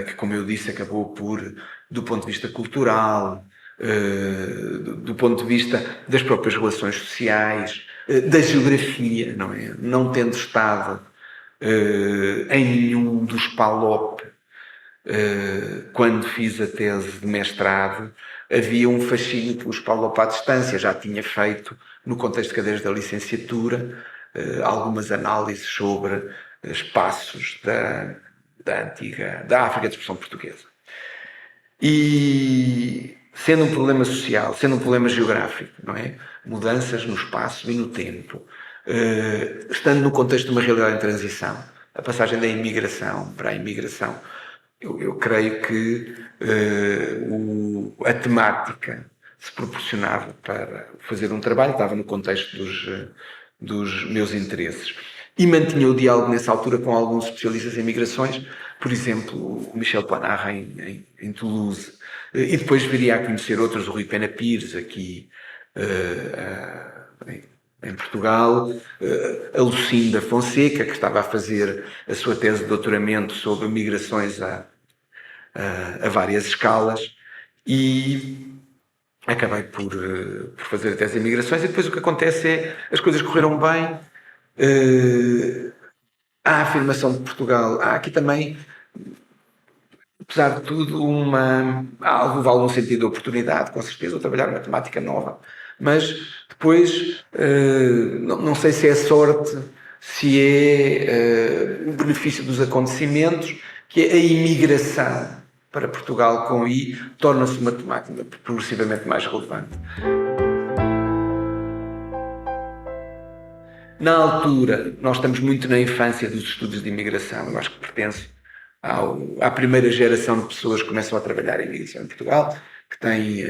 que, como eu disse, acabou por, do ponto de vista cultural, do ponto de vista das próprias relações sociais, da geografia, não é? Não tendo estado em nenhum dos PALOP quando fiz a tese de mestrado, havia um fascínio pelos PALOP à distância. Já tinha feito, no contexto de cadeiras da licenciatura, algumas análises sobre espaços da África de expressão portuguesa. E sendo um problema social, sendo um problema geográfico, não é? Mudanças no espaço e no tempo, estando no contexto de uma realidade em transição, a passagem da imigração para a imigração, eu creio que a temática se proporcionava para fazer um trabalho, estava no contexto dos meus interesses. E mantinha o diálogo nessa altura com alguns especialistas em migrações, por exemplo, o Michel Planard em Toulouse, e depois viria a conhecer outros, o Rui Pena Pires, aqui em Portugal, a Lucinda Fonseca, que estava a fazer a sua tese de doutoramento sobre migrações a várias escalas, e acabei por fazer a tese de imigrações. E depois o que acontece é, as coisas correram bem, a afirmação de Portugal, há aqui também, apesar de tudo, houve algum sentido de oportunidade, com certeza, eu trabalhar uma temática nova, mas depois, não sei se é sorte, se é o benefício dos acontecimentos, que é a imigração para Portugal com I, torna-se uma temática progressivamente mais relevante. Na altura, nós estamos muito na infância dos estudos de imigração. Eu acho que pertenço à primeira geração de pessoas que começam a trabalhar em imigração em Portugal, que têm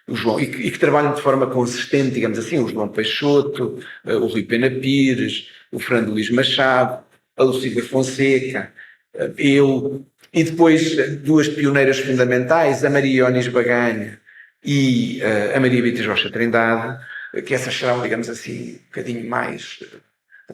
o João, e que trabalham de forma consistente, digamos assim, o João Peixoto, o Rui Pena Pires, o Fernando Luís Machado, a Lucília Fonseca, eu, e depois duas pioneiras fundamentais, a Maria Ionis Baganha e a Maria Beatriz Rocha Trindade, que essas serão, digamos assim, um bocadinho mais...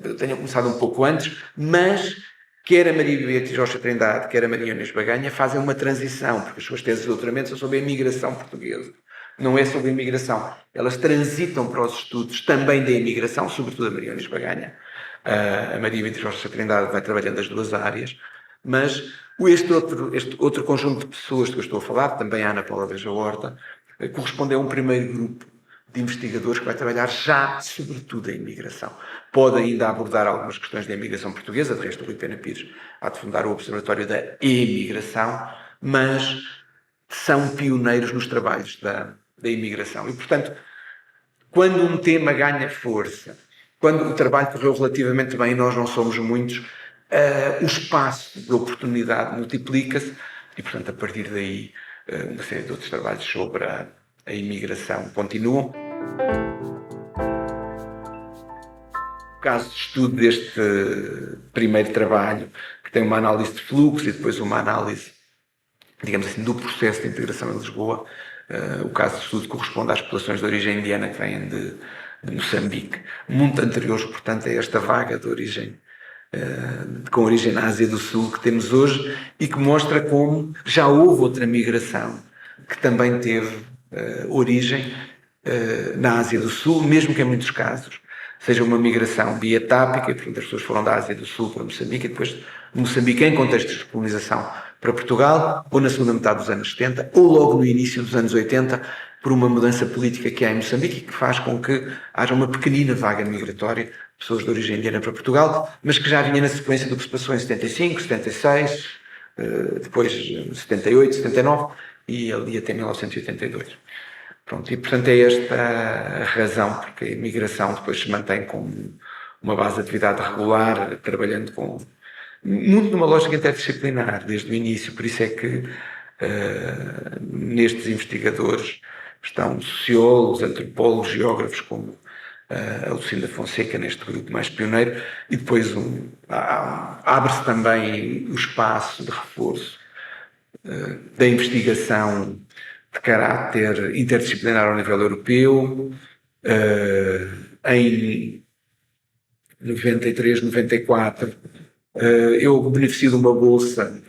Eu tenho começado um pouco antes, mas quer a Maria Beatriz Rocha Trindade, quer a Maria Ionis Baganha fazem uma transição, porque as suas teses de doutoramento são sobre a imigração portuguesa. Não é sobre a imigração. Elas transitam para os estudos também da imigração, sobretudo a Maria Ionis Baganha. A Maria Beatriz Rocha Trindade vai trabalhando as duas áreas, mas este outro conjunto de pessoas que eu estou a falar, também a Ana Paula Beja Horta, corresponde a um primeiro grupo de investigadores que vai trabalhar já, sobretudo, a imigração. Pode ainda abordar algumas questões da imigração portuguesa, de resto, o Rui Pena Pires há de fundar o Observatório da Emigração, mas são pioneiros nos trabalhos da imigração. E, portanto, quando um tema ganha força, quando o trabalho correu relativamente bem e nós não somos muitos, o espaço de oportunidade multiplica-se e, portanto, a partir daí, uma série de outros trabalhos sobre a imigração continuam. O caso de estudo deste primeiro trabalho, que tem uma análise de fluxo e depois uma análise, digamos assim, do processo de integração em Lisboa, o caso de estudo corresponde às populações de origem indiana que vêm de Moçambique, muito anteriores, portanto, a esta vaga de origem com origem na Ásia do Sul que temos hoje e que mostra como já houve outra migração que também teve origem na Ásia do Sul, mesmo que em muitos casos seja uma migração bietápica, e portanto as pessoas foram da Ásia do Sul para Moçambique e depois de Moçambique em contextos de colonização para Portugal, ou na segunda metade dos anos 70, ou logo no início dos anos 80, por uma mudança política que há em Moçambique e que faz com que haja uma pequenina vaga migratória de pessoas de origem indiana para Portugal, mas que já vinha na sequência do que se passou em 75, 76, depois 78, 79 e ali até 1982. Pronto, e portanto é esta a razão porque a imigração depois se mantém como uma base de atividade regular, trabalhando com muito numa lógica interdisciplinar desde o início, por isso é que nestes investigadores estão sociólogos, antropólogos, geógrafos como a Lucinda Fonseca neste grupo mais pioneiro e depois abre-se também o espaço de reforço da investigação de caráter interdisciplinar ao nível europeu. Em 93, 94 eu beneficio de uma bolsa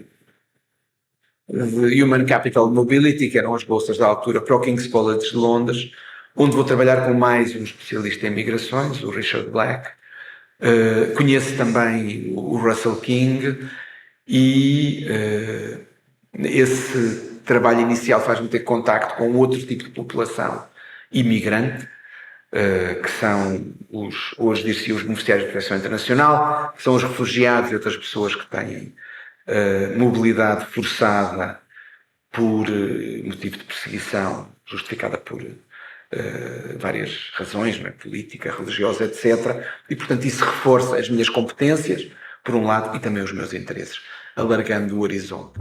de Human Capital Mobility, que eram as bolsas da altura para o King's College de Londres, onde vou trabalhar com mais um especialista em migrações, o Richard Black. Conheço também o Russell King e esse trabalho inicial faz-me ter contacto com outro tipo de população imigrante, que são hoje dir-se os beneficiários de proteção internacional, que são os refugiados e outras pessoas que têm mobilidade forçada por motivo de perseguição, justificada por várias razões, não é? Política, religiosa, etc. E, portanto, isso reforça as minhas competências, por um lado, e também os meus interesses, alargando o horizonte.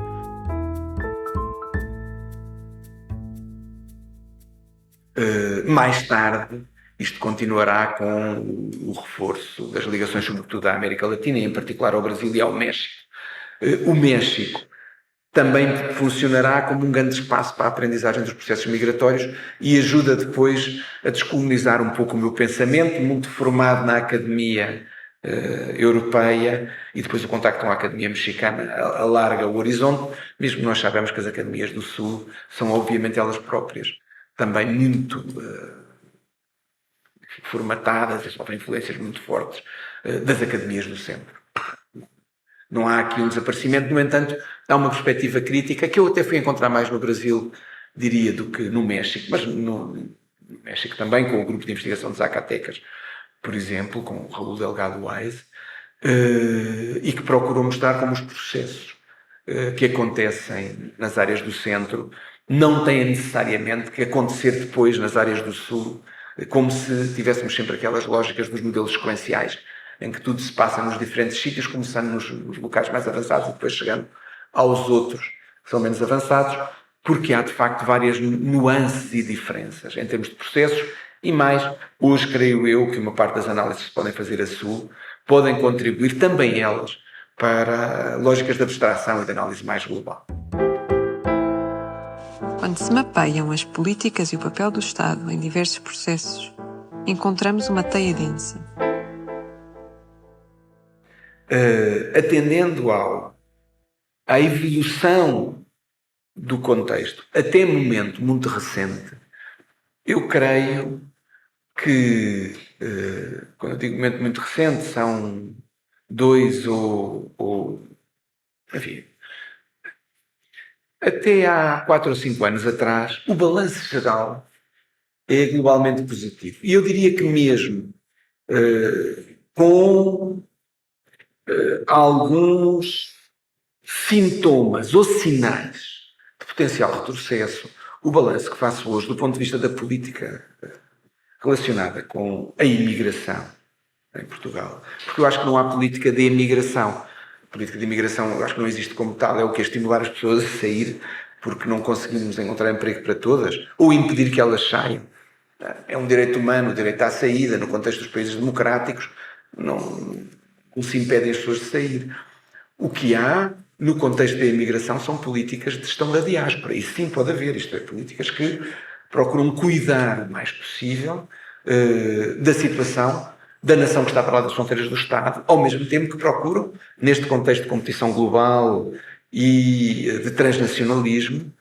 Mais tarde, isto continuará com o reforço das ligações, sobretudo à América Latina, e em particular ao Brasil e ao México. O México também funcionará como um grande espaço para a aprendizagem dos processos migratórios e ajuda depois a descolonizar um pouco o meu pensamento, muito formado na academia europeia, e depois o contacto com a academia mexicana alarga o horizonte, mesmo nós sabemos que as academias do Sul são obviamente elas próprias também muito formatadas, sofrem influências muito fortes das academias do centro. Não há aqui um desaparecimento, no entanto, há uma perspectiva crítica que eu até fui encontrar mais no Brasil, diria, do que no México, mas no México também, com o grupo de investigação de Zacatecas, por exemplo, com o Raul Delgado Wise, e que procurou mostrar como os processos que acontecem nas áreas do centro não têm necessariamente que acontecer depois nas áreas do sul, como se tivéssemos sempre aquelas lógicas dos modelos sequenciais, em que tudo se passa nos diferentes sítios, começando nos locais mais avançados e depois chegando aos outros que são menos avançados, porque há de facto várias nuances e diferenças em termos de processos e mais, hoje creio eu que uma parte das análises que se podem fazer a sul podem contribuir também elas para lógicas de abstração e de análise mais global. Quando se mapeiam as políticas e o papel do Estado em diversos processos, encontramos uma teia densa. Atendendo à evolução do contexto, até momento muito recente, eu creio que, quando eu digo momento muito recente, são 2 ou enfim, até há 4 ou 5 anos atrás, o balanço geral é globalmente positivo. E eu diria que mesmo com alguns sintomas ou sinais de potencial retrocesso, o balanço que faço hoje do ponto de vista da política relacionada com a imigração em Portugal, porque eu acho que não há política de imigração. A política de imigração eu acho que não existe como tal, é o que é estimular as pessoas a sair porque não conseguimos encontrar emprego para todas ou impedir que elas saiam. É um direito humano, o direito à saída, no contexto dos países democráticos, não se impedem as pessoas de sair. O que há no contexto da imigração são políticas de gestão da diáspora. E sim pode haver, isto é, políticas que procuram cuidar o mais possível da situação da nação que está para lá das fronteiras do Estado, ao mesmo tempo que procuram, neste contexto de competição global e de transnacionalismo,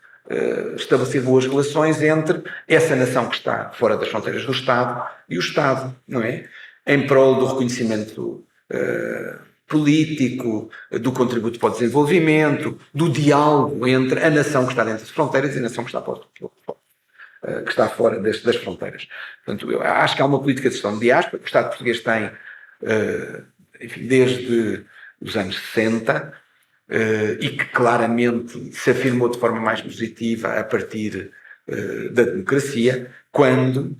estabelecer boas relações entre essa nação que está fora das fronteiras do Estado e o Estado, não é? Em prol do reconhecimento político, do contributo para o desenvolvimento, do diálogo entre a nação que está dentro das fronteiras e a nação que está fora das fronteiras. Portanto, eu acho que há uma política de gestão de diáspora que o Estado português tem, enfim, desde os anos 60, e que claramente se afirmou de forma mais positiva a partir da democracia, quando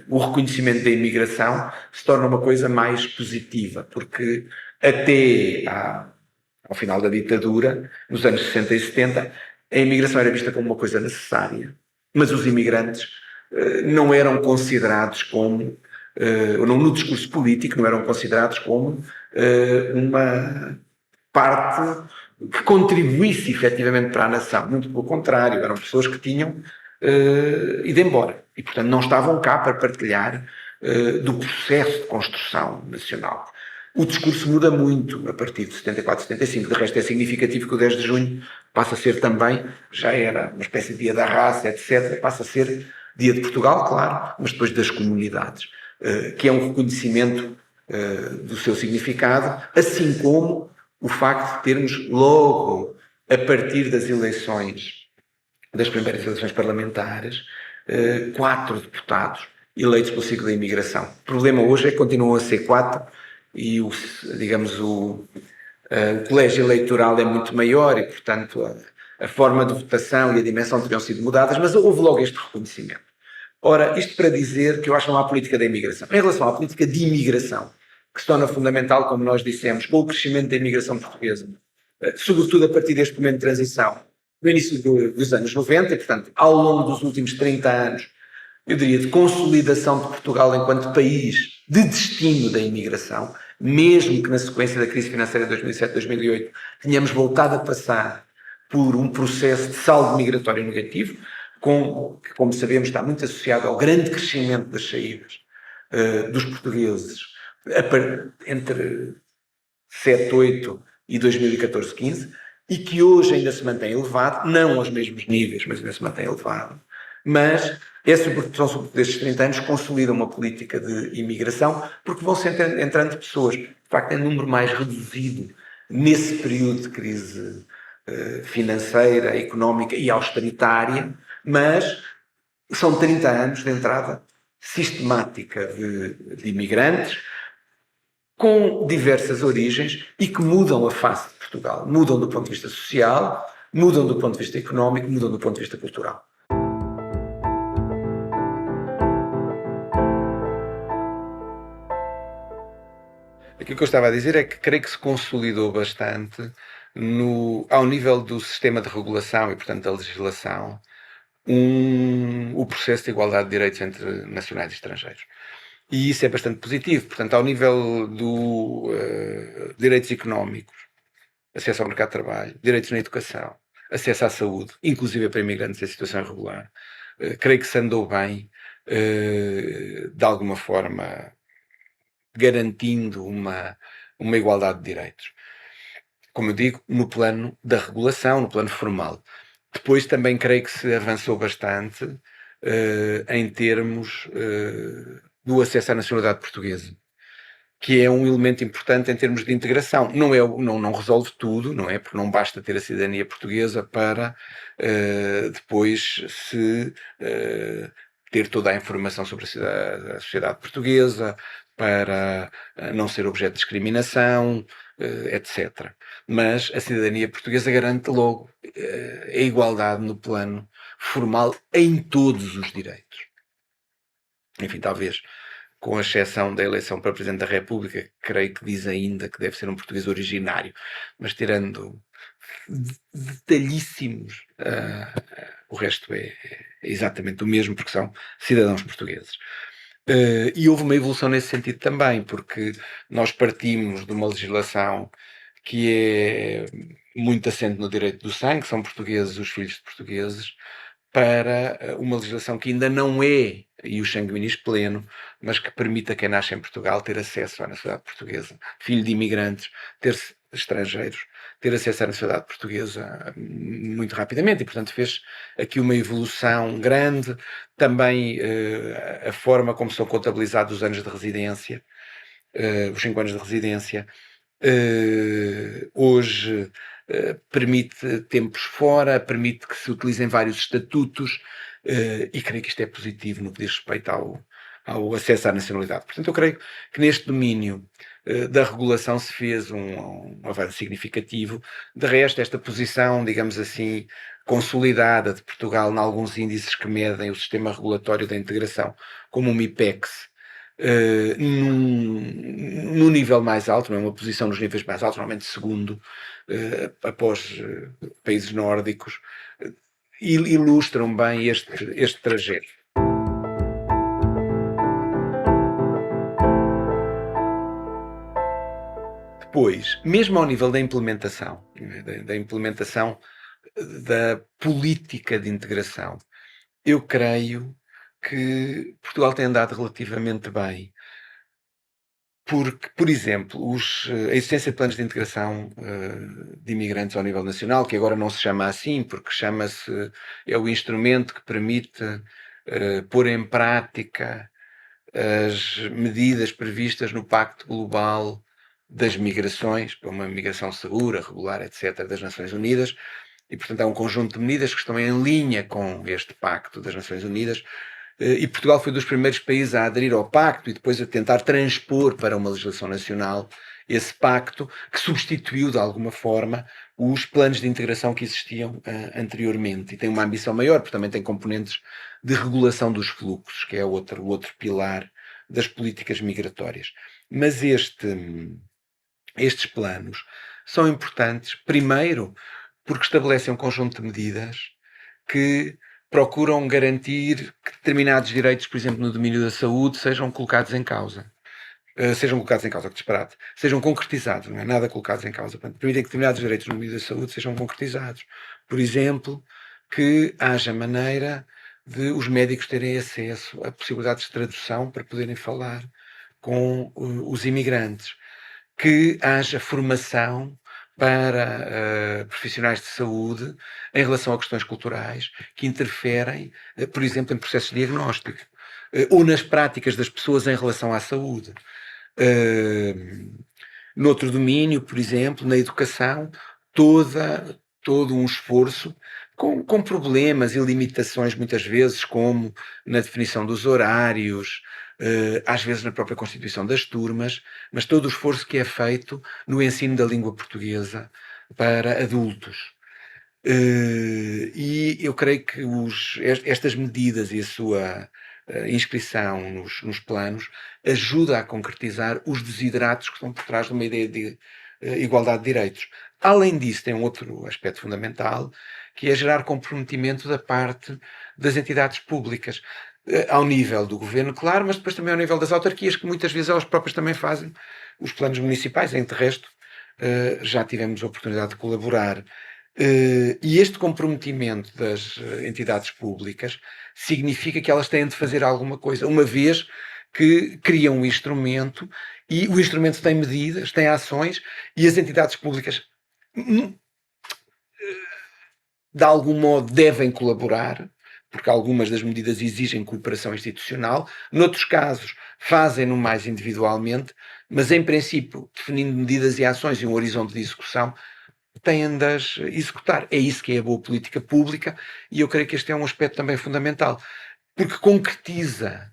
o reconhecimento da imigração se torna uma coisa mais positiva, porque até ao final da ditadura, nos anos 60 e 70, a imigração era vista como uma coisa necessária, mas os imigrantes não eram considerados como, no discurso político, não eram considerados como uma parte que contribuísse efetivamente para a nação. Muito pelo contrário, eram pessoas que tinham ido embora e, portanto, não estavam cá para partilhar do processo de construção nacional. O discurso muda muito a partir de 74, 75. De resto, é significativo que o 10 de junho passa a ser também, já era uma espécie de dia da raça, etc., passa a ser dia de Portugal, claro, mas depois das comunidades, que é um reconhecimento do seu significado, assim como o facto de termos logo, a partir das eleições, das primeiras eleições parlamentares, 4 deputados eleitos pelo ciclo da imigração. O problema hoje é que continuam a ser 4 e o colégio eleitoral é muito maior e, portanto, a forma de votação e a dimensão teriam sido mudadas, mas houve logo este reconhecimento. Ora, isto para dizer que eu acho que não há política da imigração. Em relação à política de imigração, que se torna fundamental, como nós dissemos, com o crescimento da imigração portuguesa, sobretudo a partir deste momento de transição, no início dos anos 90, e, portanto, ao longo dos últimos 30 anos, eu diria, de consolidação de Portugal enquanto país de destino da imigração, mesmo que na sequência da crise financeira de 2007-2008 tenhamos voltado a passar por um processo de saldo migratório negativo, que, como sabemos, está muito associado ao grande crescimento das saídas dos portugueses entre 7, 8 e 2014, 15, e que hoje ainda se mantém elevado, não aos mesmos níveis, mas ainda se mantém elevado. Mas são sobretudo estes 30 anos consolidam uma política de imigração, porque vão sempre entrando pessoas, de facto, em número mais reduzido nesse período de crise financeira, económica e austeritária, mas são 30 anos de entrada sistemática de imigrantes, com diversas origens e que mudam a face de Portugal. Mudam do ponto de vista social, mudam do ponto de vista económico, mudam do ponto de vista cultural. Aquilo que eu estava a dizer é que creio que se consolidou bastante ao nível do sistema de regulação e, portanto, da legislação, o processo de igualdade de direitos entre nacionais e estrangeiros. E isso é bastante positivo. Portanto, ao nível dos direitos económicos, acesso ao mercado de trabalho, direitos na educação, acesso à saúde, inclusive para imigrantes em situação irregular, creio que se andou bem, de alguma forma, garantindo uma igualdade de direitos. Como eu digo, no plano da regulação, no plano formal. Depois também creio que se avançou bastante em termos do acesso à nacionalidade portuguesa, que é um elemento importante em termos de integração. Não resolve tudo, não é? Porque não basta ter a cidadania portuguesa para depois ter toda a informação sobre a sociedade portuguesa, para não ser objeto de discriminação, etc. Mas a cidadania portuguesa garante logo a igualdade no plano formal em todos os direitos. Enfim, talvez com a exceção da eleição para Presidente da República, creio que diz ainda que deve ser um português originário, mas tirando detalhíssimos, o resto é exatamente o mesmo, porque são cidadãos portugueses. E houve uma evolução nesse sentido também, porque nós partimos de uma legislação que é muito assente no direito do sangue, são portugueses os filhos de portugueses, para uma legislação que ainda não é, e o sanguinis pleno, mas que permita a quem nasce em Portugal ter acesso à nacionalidade portuguesa, filho de imigrantes, estrangeiros, ter acesso à nacionalidade portuguesa muito rapidamente, e portanto fez aqui uma evolução grande. Também a forma como são contabilizados os anos de residência, os 5 anos de residência, hoje permite tempos fora, permite que se utilizem vários estatutos, e creio que isto é positivo no que diz respeito ao acesso à nacionalidade. Portanto, eu creio que neste domínio da regulação se fez um avanço significativo. De resto, esta posição, digamos assim, consolidada de Portugal em alguns índices que medem o sistema regulatório da integração, como o MIPEX, num nível mais alto, não é uma posição nos níveis mais altos, normalmente segundo, após países nórdicos, ilustram bem este trajeto. Depois, mesmo ao nível da implementação, da implementação da política de integração, eu creio que Portugal tem andado relativamente bem. Porque, por exemplo, a existência de planos de integração de imigrantes ao nível nacional, que agora não se chama assim, porque é o instrumento que permite pôr em prática as medidas previstas no Pacto Global das Migrações, para uma migração segura, regular, etc., das Nações Unidas, e, portanto, há um conjunto de medidas que estão em linha com este Pacto das Nações Unidas, e Portugal foi dos primeiros países a aderir ao pacto e depois a tentar transpor para uma legislação nacional esse pacto, que substituiu de alguma forma os planos de integração que existiam anteriormente, e tem uma ambição maior, porque também tem componentes de regulação dos fluxos, que é o outro pilar das políticas migratórias. Mas estes planos são importantes, primeiro, porque estabelecem um conjunto de medidas que procuram garantir que determinados direitos, por exemplo, no domínio da saúde, sejam colocados em causa. Que disparate. Sejam concretizados, não é nada colocados em causa. Portanto, permitem que determinados direitos no domínio da saúde sejam concretizados. Por exemplo, que haja maneira de os médicos terem acesso a possibilidades de tradução para poderem falar com os imigrantes. Que haja formação para profissionais de saúde em relação a questões culturais que interferem, por exemplo, em processos de diagnóstico, ou nas práticas das pessoas em relação à saúde. Noutro domínio, por exemplo, na educação, todo um esforço com problemas e limitações muitas vezes, como na definição dos horários, às vezes na própria constituição das turmas, mas todo o esforço que é feito no ensino da língua portuguesa para adultos. E eu creio que estas medidas e a sua inscrição nos planos ajuda a concretizar os desideratos que estão por trás de uma ideia de igualdade de direitos. Além disso, tem um outro aspecto fundamental, que é gerar comprometimento da parte das entidades públicas, ao nível do governo, claro, mas depois também ao nível das autarquias, que muitas vezes elas próprias também fazem os planos municipais, em de resto já tivemos a oportunidade de colaborar. E este comprometimento das entidades públicas significa que elas têm de fazer alguma coisa, uma vez que criam um instrumento, e o instrumento tem medidas, tem ações, e as entidades públicas de algum modo devem colaborar, porque algumas das medidas exigem cooperação institucional, noutros casos fazem-no mais individualmente, mas em princípio, definindo medidas e ações e um horizonte de execução, têm de as executar. É isso que é a boa política pública, e eu creio que este é um aspecto também fundamental, porque concretiza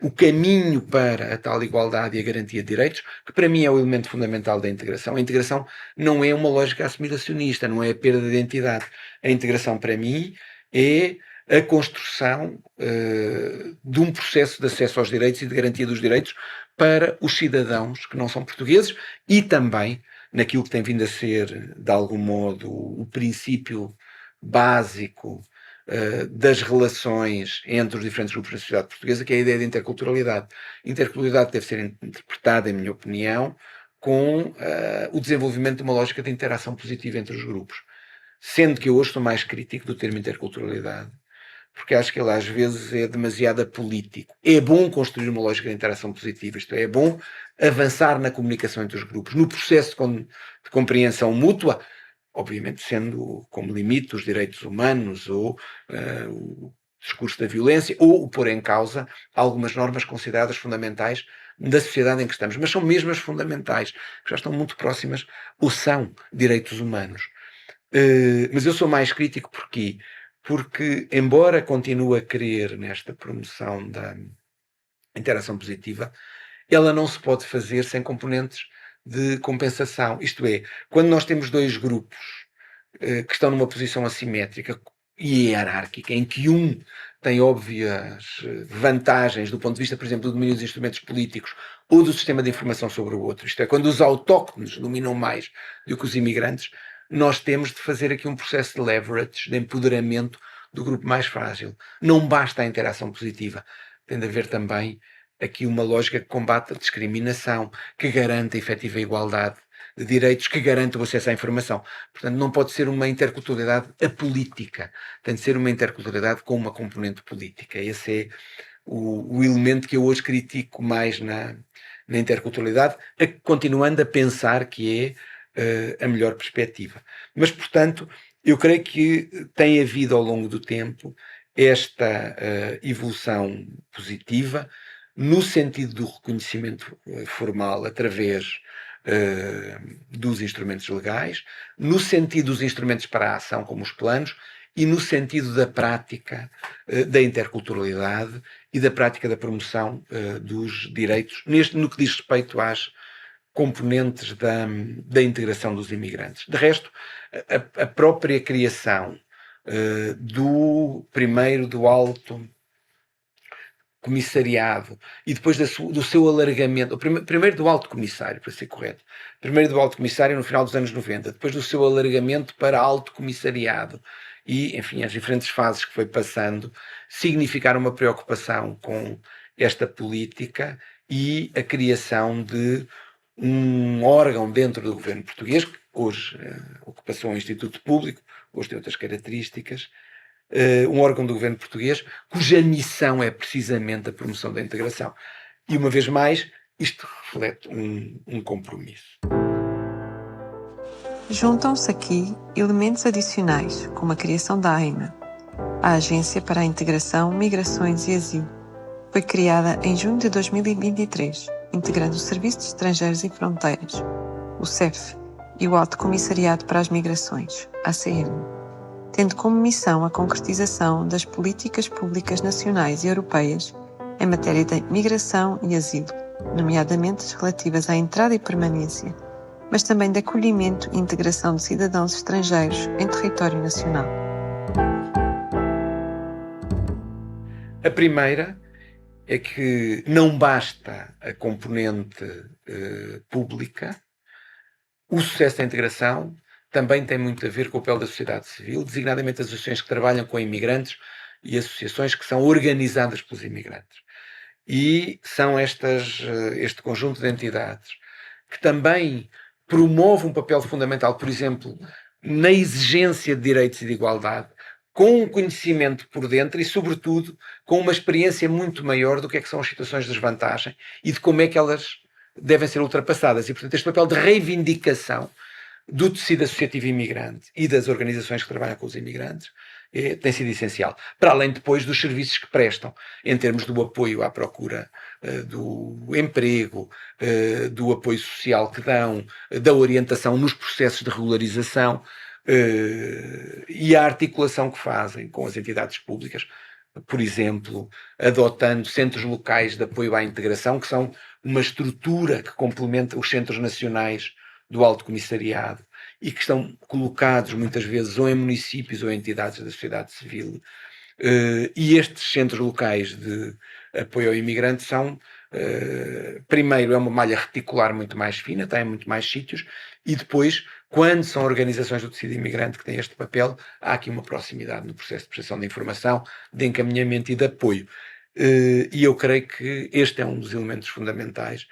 o caminho para a tal igualdade e a garantia de direitos, que para mim é o elemento fundamental da integração. A integração não é uma lógica assimilacionista, não é a perda de identidade. A integração, para mim, é a construção de um processo de acesso aos direitos e de garantia dos direitos para os cidadãos que não são portugueses, e também naquilo que tem vindo a ser, de algum modo, o princípio básico das relações entre os diferentes grupos da sociedade portuguesa, que é a ideia de interculturalidade. Interculturalidade deve ser interpretada, em minha opinião, com o desenvolvimento de uma lógica de interação positiva entre os grupos. Sendo que eu hoje sou mais crítico do termo interculturalidade, porque acho que ele às vezes é demasiado apolítico. É bom construir uma lógica de interação positiva, isto é bom avançar na comunicação entre os grupos, no processo de compreensão mútua, obviamente sendo como limite os direitos humanos ou o discurso da violência, ou o pôr em causa algumas normas consideradas fundamentais da sociedade em que estamos, mas são mesmo as fundamentais, que já estão muito próximas, ou são direitos humanos. Mas eu sou mais crítico porquê? Porque, embora continue a crer nesta promoção da interação positiva, ela não se pode fazer sem componentes de compensação. Isto é, quando nós temos dois grupos que estão numa posição assimétrica e hierárquica, em que um tem óbvias vantagens do ponto de vista, por exemplo, do domínio dos instrumentos políticos ou do sistema de informação sobre o outro, isto é, quando os autóctones dominam mais do que os imigrantes, nós temos de fazer aqui um processo de leverage, de empoderamento do grupo mais frágil. Não basta a interação positiva, tem de haver também aqui uma lógica que combate a discriminação, que garante a efetiva igualdade de direitos, que garante o acesso à informação. Portanto, não pode ser uma interculturalidade apolítica, tem de ser uma interculturalidade com uma componente política. Esse é o elemento que eu hoje critico mais na interculturalidade, continuando a pensar que é a melhor perspectiva. Mas, portanto, eu creio que tem havido ao longo do tempo esta evolução positiva, no sentido do reconhecimento formal através dos instrumentos legais, no sentido dos instrumentos para a ação, como os planos, e no sentido da prática da interculturalidade e da prática da promoção dos direitos, no que diz respeito às componentes da integração dos imigrantes. De resto, a própria criação do Alto Comissariado e depois do seu alargamento, primeiro do Alto Comissário, para ser correto, primeiro do Alto Comissário no final dos anos 90, depois do seu alargamento para Alto Comissariado e, enfim, as diferentes fases que foi passando, significaram uma preocupação com esta política e a criação de um órgão dentro do governo português, que hoje passou a um Instituto Público, hoje tem outras características, um órgão do governo português, cuja missão é precisamente a promoção da integração. E, uma vez mais, isto reflete um compromisso. Juntam-se aqui elementos adicionais, como a criação da AIMA, a Agência para a Integração, Migrações e Asilo. Foi criada em junho de 2023, integrando o Serviço de Estrangeiros e Fronteiras, o CEF, e o Alto Comissariado para as Migrações, ACM, tendo como missão a concretização das políticas públicas nacionais e europeias em matéria de migração e asilo, nomeadamente as relativas à entrada e permanência, mas também de acolhimento e integração de cidadãos estrangeiros em território nacional. A primeira é que não basta a componente pública, o sucesso da integração também tem muito a ver com o papel da sociedade civil, designadamente as associações que trabalham com imigrantes e associações que são organizadas pelos imigrantes. E são este conjunto de entidades que também promove um papel fundamental, por exemplo, na exigência de direitos e de igualdade, com um conhecimento por dentro e, sobretudo, com uma experiência muito maior do que é que são as situações de desvantagem e de como é que elas devem ser ultrapassadas. E, portanto, este papel de reivindicação do tecido associativo imigrante e das organizações que trabalham com os imigrantes tem sido essencial. Para além depois dos serviços que prestam, em termos do apoio à procura do emprego, do apoio social que dão, da orientação nos processos de regularização e a articulação que fazem com as entidades públicas, por exemplo, adotando centros locais de apoio à integração, que são uma estrutura que complementa os centros nacionais do Alto Comissariado e que estão colocados muitas vezes ou em municípios ou em entidades da sociedade civil. E estes centros locais de apoio ao imigrante são, primeiro, é uma malha reticular muito mais fina, está em muito mais sítios, e depois, quando são organizações do tecido imigrante que têm este papel, há aqui uma proximidade no processo de prestação de informação, de encaminhamento e de apoio. E eu creio que este é um dos elementos fundamentais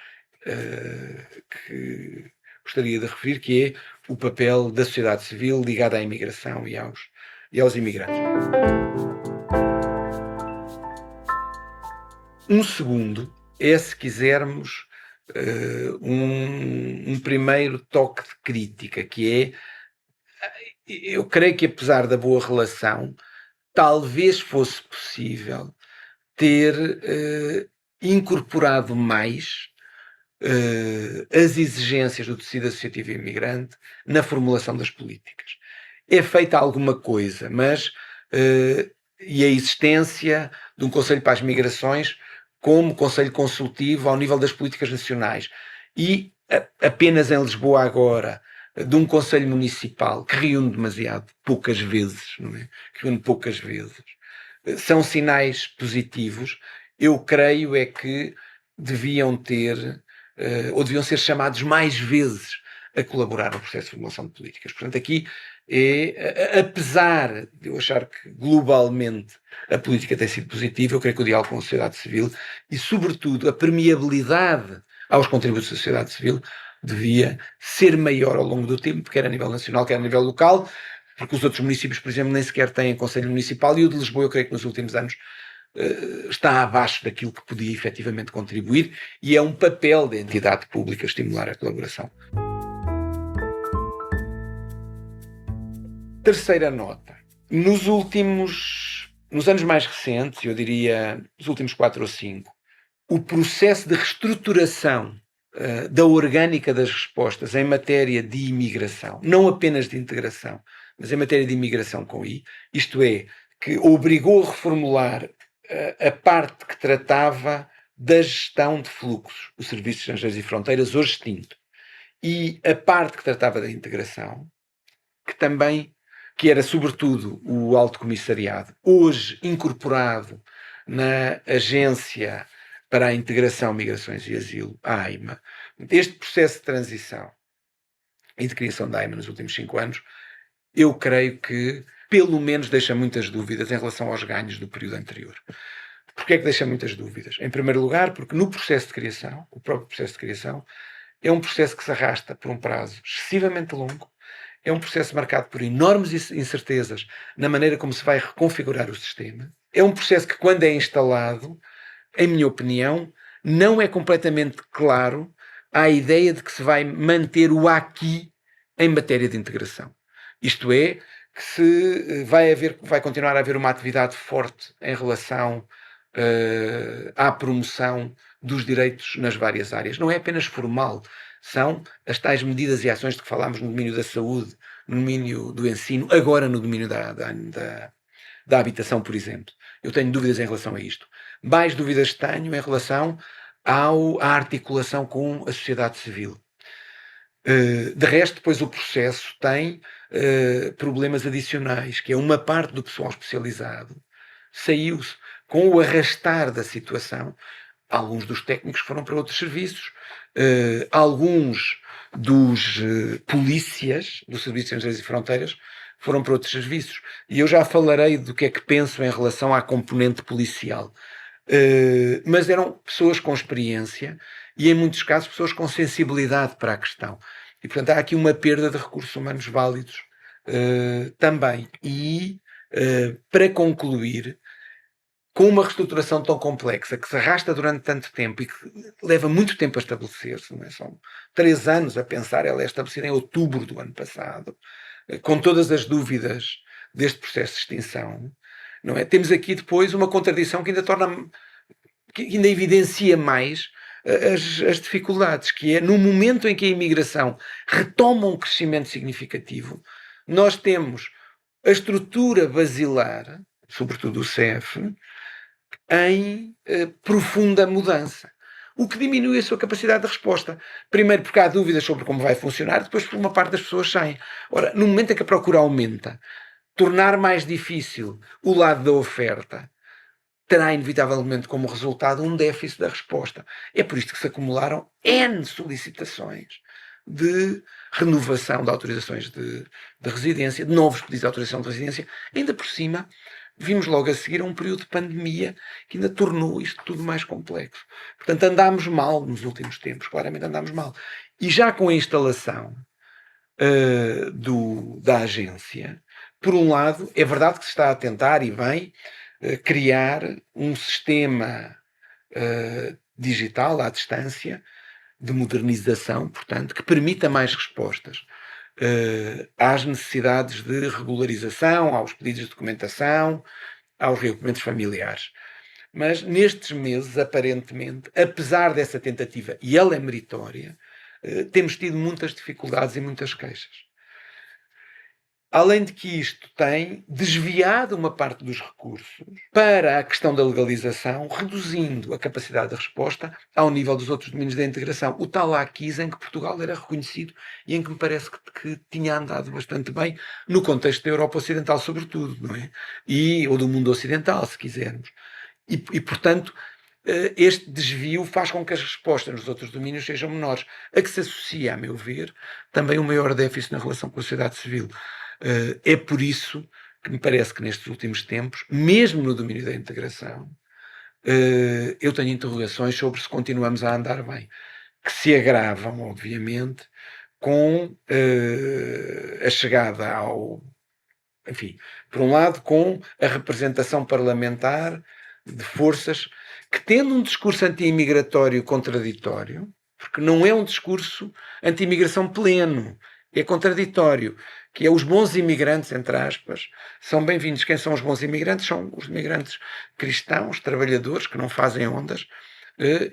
que gostaria de referir, que é o papel da sociedade civil ligada à imigração e aos imigrantes. Um segundo é, se quisermos, um primeiro toque de crítica, que é, eu creio que apesar da boa relação, talvez fosse possível ter incorporado mais as exigências do tecido associativo imigrante na formulação das políticas. É feita alguma coisa, mas e a existência de um Conselho para as Migrações como Conselho Consultivo ao nível das políticas nacionais e apenas em Lisboa agora de um Conselho Municipal que reúne demasiado poucas vezes, não é? Que reúne poucas vezes. São sinais positivos. Eu creio é que deviam ter ou deviam ser chamados mais vezes a colaborar no processo de formulação de políticas. Portanto, aqui apesar de eu achar que globalmente a política tem sido positiva, eu creio que o diálogo com a sociedade civil e, sobretudo, a permeabilidade aos contributos da sociedade civil devia ser maior ao longo do tempo, quer a nível nacional, quer a nível local, porque os outros municípios, por exemplo, nem sequer têm Conselho Municipal, e o de Lisboa, eu creio que nos últimos anos está abaixo daquilo que podia efetivamente contribuir, e é um papel da entidade pública estimular a colaboração. Terceira nota. Nos anos mais recentes, eu diria nos últimos 4 ou 5, o processo de reestruturação da orgânica das respostas em matéria de imigração, não apenas de integração, mas em matéria de imigração com I, isto é, que obrigou a reformular a parte que tratava da gestão de fluxos, o Serviço de Estrangeiros e Fronteiras, hoje extinto, e a parte que tratava da integração, que era sobretudo o Alto Comissariado, hoje incorporado na Agência para a Integração, Migrações e Asilo, a AIMA. Este processo de transição e de criação da AIMA nos últimos 5 anos, eu creio que pelo menos deixa muitas dúvidas em relação aos ganhos do período anterior. Porquê é que deixa muitas dúvidas? Em primeiro lugar, porque no processo de criação, o próprio processo de criação, é um processo que se arrasta por um prazo excessivamente longo, é um processo marcado por enormes incertezas na maneira como se vai reconfigurar o sistema, é um processo que, quando é instalado, em minha opinião, não é completamente claro a ideia de que se vai manter o aqui em matéria de integração. Isto é, que se vai continuar a haver uma atividade forte em relação à promoção dos direitos nas várias áreas. Não é apenas formal, são as tais medidas e ações de que falámos no domínio da saúde, no domínio do ensino, agora no domínio da habitação, por exemplo. Eu tenho dúvidas em relação a isto. Mais dúvidas tenho em relação à articulação com a sociedade civil. De resto, depois o processo tem problemas adicionais, que é uma parte do pessoal especializado saiu-se com o arrastar da situação. Alguns dos técnicos foram para outros serviços, alguns dos polícias do Serviço de Estrangeiros e Fronteiras foram para outros serviços. E eu já falarei do que é que penso em relação à componente policial. Mas eram pessoas com experiência e, em muitos casos, pessoas com sensibilidade para a questão. E, portanto, há aqui uma perda de recursos humanos válidos também. E, para concluir, com uma reestruturação tão complexa, que se arrasta durante tanto tempo e que leva muito tempo a estabelecer-se, não é? São 3 anos a pensar, ela é estabelecida em outubro do ano passado, com todas as dúvidas deste processo de extinção, não é? Temos aqui depois uma contradição que ainda evidencia mais as dificuldades, que é no momento em que a imigração retoma um crescimento significativo, nós temos a estrutura basilar, sobretudo o CEF, em profunda mudança, o que diminui a sua capacidade de resposta. Primeiro porque há dúvidas sobre como vai funcionar, depois porque uma parte das pessoas saem. Ora, no momento em que a procura aumenta, tornar mais difícil o lado da oferta terá inevitavelmente como resultado um déficit da resposta. É por isto que se acumularam N solicitações de renovação de autorizações de residência, de novos pedidos de autorização de residência, ainda por cima. Vimos logo a seguir a um período de pandemia que ainda tornou isto tudo mais complexo. Portanto, andámos mal nos últimos tempos, claramente andámos mal. E já com a instalação da agência, por um lado, é verdade que se está a tentar, e bem, criar um sistema digital, à distância, de modernização, portanto, que permita mais respostas às necessidades de regularização, aos pedidos de documentação, aos reagrupamentos familiares. Mas nestes meses, aparentemente, apesar dessa tentativa, e ela é meritória, temos tido muitas dificuldades e muitas queixas. Além de que isto tem desviado uma parte dos recursos para a questão da legalização, reduzindo a capacidade de resposta ao nível dos outros domínios da integração. O tal AQUIS em que Portugal era reconhecido e em que me parece que tinha andado bastante bem no contexto da Europa Ocidental, sobretudo, não é? Ou do mundo ocidental, se quisermos. E portanto, este desvio faz com que as respostas nos outros domínios sejam menores, a que se associa, a meu ver, também um maior déficit na relação com a sociedade civil. É por isso que me parece que nestes últimos tempos, mesmo no domínio da integração, eu tenho interrogações sobre se continuamos a andar bem, que se agravam, obviamente, com a chegada enfim, por um lado, com a representação parlamentar de forças que, tendo um discurso anti-imigratório contraditório, porque não é um discurso anti-imigração pleno, é contraditório, que é os bons imigrantes, entre aspas, são bem-vindos. Quem são os bons imigrantes? São os imigrantes cristãos, trabalhadores, que não fazem ondas,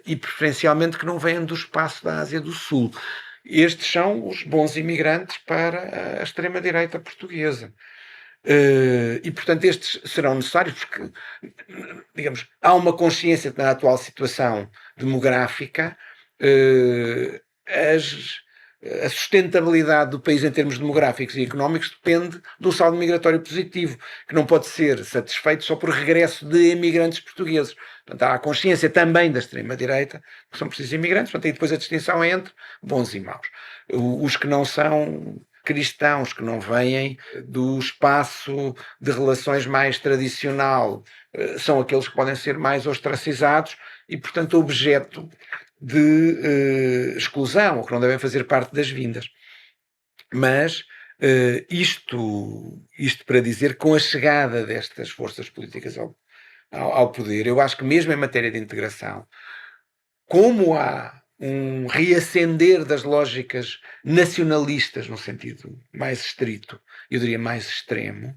e preferencialmente que não vêm do espaço da Ásia do Sul. Estes são os bons imigrantes para a extrema-direita portuguesa. E, portanto, estes serão necessários porque, digamos, há uma consciência que na atual situação demográfica a sustentabilidade do país em termos demográficos e económicos depende do saldo migratório positivo, que não pode ser satisfeito só por regresso de imigrantes portugueses. Portanto, há a consciência também da extrema-direita que são precisos imigrantes, portanto, e depois a distinção é entre bons e maus. Os que não são cristãos, que não vêm do espaço de relações mais tradicional, são aqueles que podem ser mais ostracizados e, portanto, objeto de exclusão, ou que não devem fazer parte das vindas. Mas isto para dizer que com a chegada destas forças políticas ao poder, eu acho que mesmo em matéria de integração, como há um reacender das lógicas nacionalistas no sentido mais estrito, eu diria mais extremo,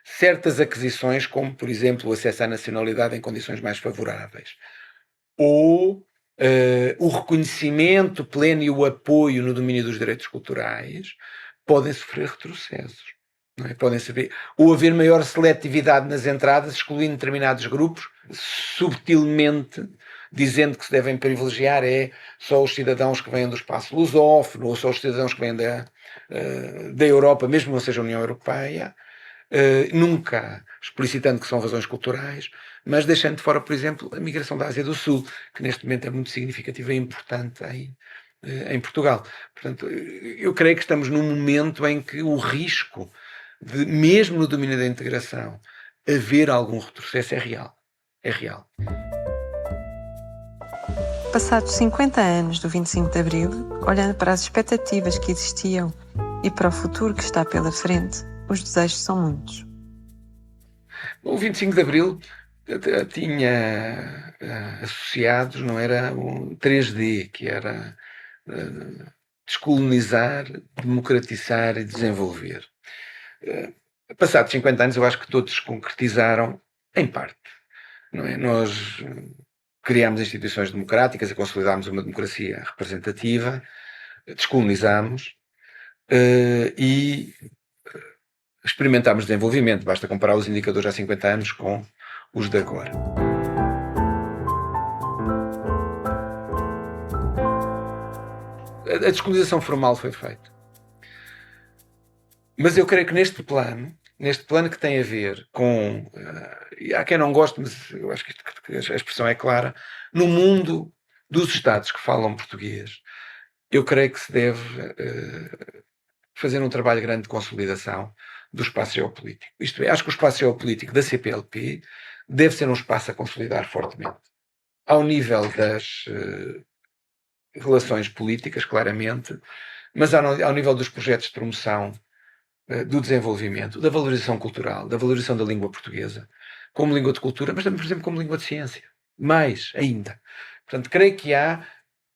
certas aquisições, como por exemplo o acesso à nacionalidade em condições mais favoráveis, ou o reconhecimento pleno e o apoio no domínio dos direitos culturais, podem sofrer retrocessos. Não é? Podem saber, ou haver maior seletividade nas entradas, excluindo determinados grupos, subtilmente dizendo que se devem privilegiar só os cidadãos que vêm do espaço lusófono, ou só os cidadãos que vêm da Europa, mesmo que não seja a União Europeia, nunca explicitando que são razões culturais, mas deixando de fora, por exemplo, a migração da Ásia do Sul, que neste momento é muito significativa e importante em Portugal. Portanto, eu creio que estamos num momento em que o risco de, mesmo no domínio da integração, haver algum retrocesso é real. É real. Passados 50 anos do 25 de Abril, olhando para as expectativas que existiam e para o futuro que está pela frente, os desejos são muitos. O 25 de Abril tinha associados, não era um 3D, que era descolonizar, democratizar e desenvolver. Passados 50 anos, eu acho que todos se concretizaram em parte. Não é? Nós criámos instituições democráticas e consolidámos uma democracia representativa, descolonizámos e experimentámos desenvolvimento. Basta comparar os indicadores há 50 anos com os de agora. A descolonização formal foi feita. Mas eu creio que neste plano que tem a ver com, há quem não goste, mas eu acho que a expressão é clara, no mundo dos Estados que falam português, eu creio que se deve fazer um trabalho grande de consolidação do espaço geopolítico. Isto é, acho que o espaço geopolítico da CPLP deve ser um espaço a consolidar fortemente. Ao nível das relações políticas, claramente, mas ao nível dos projetos de promoção do desenvolvimento, da valorização cultural, da valorização da língua portuguesa, como língua de cultura, mas também, por exemplo, como língua de ciência. mais ainda. Portanto, creio que há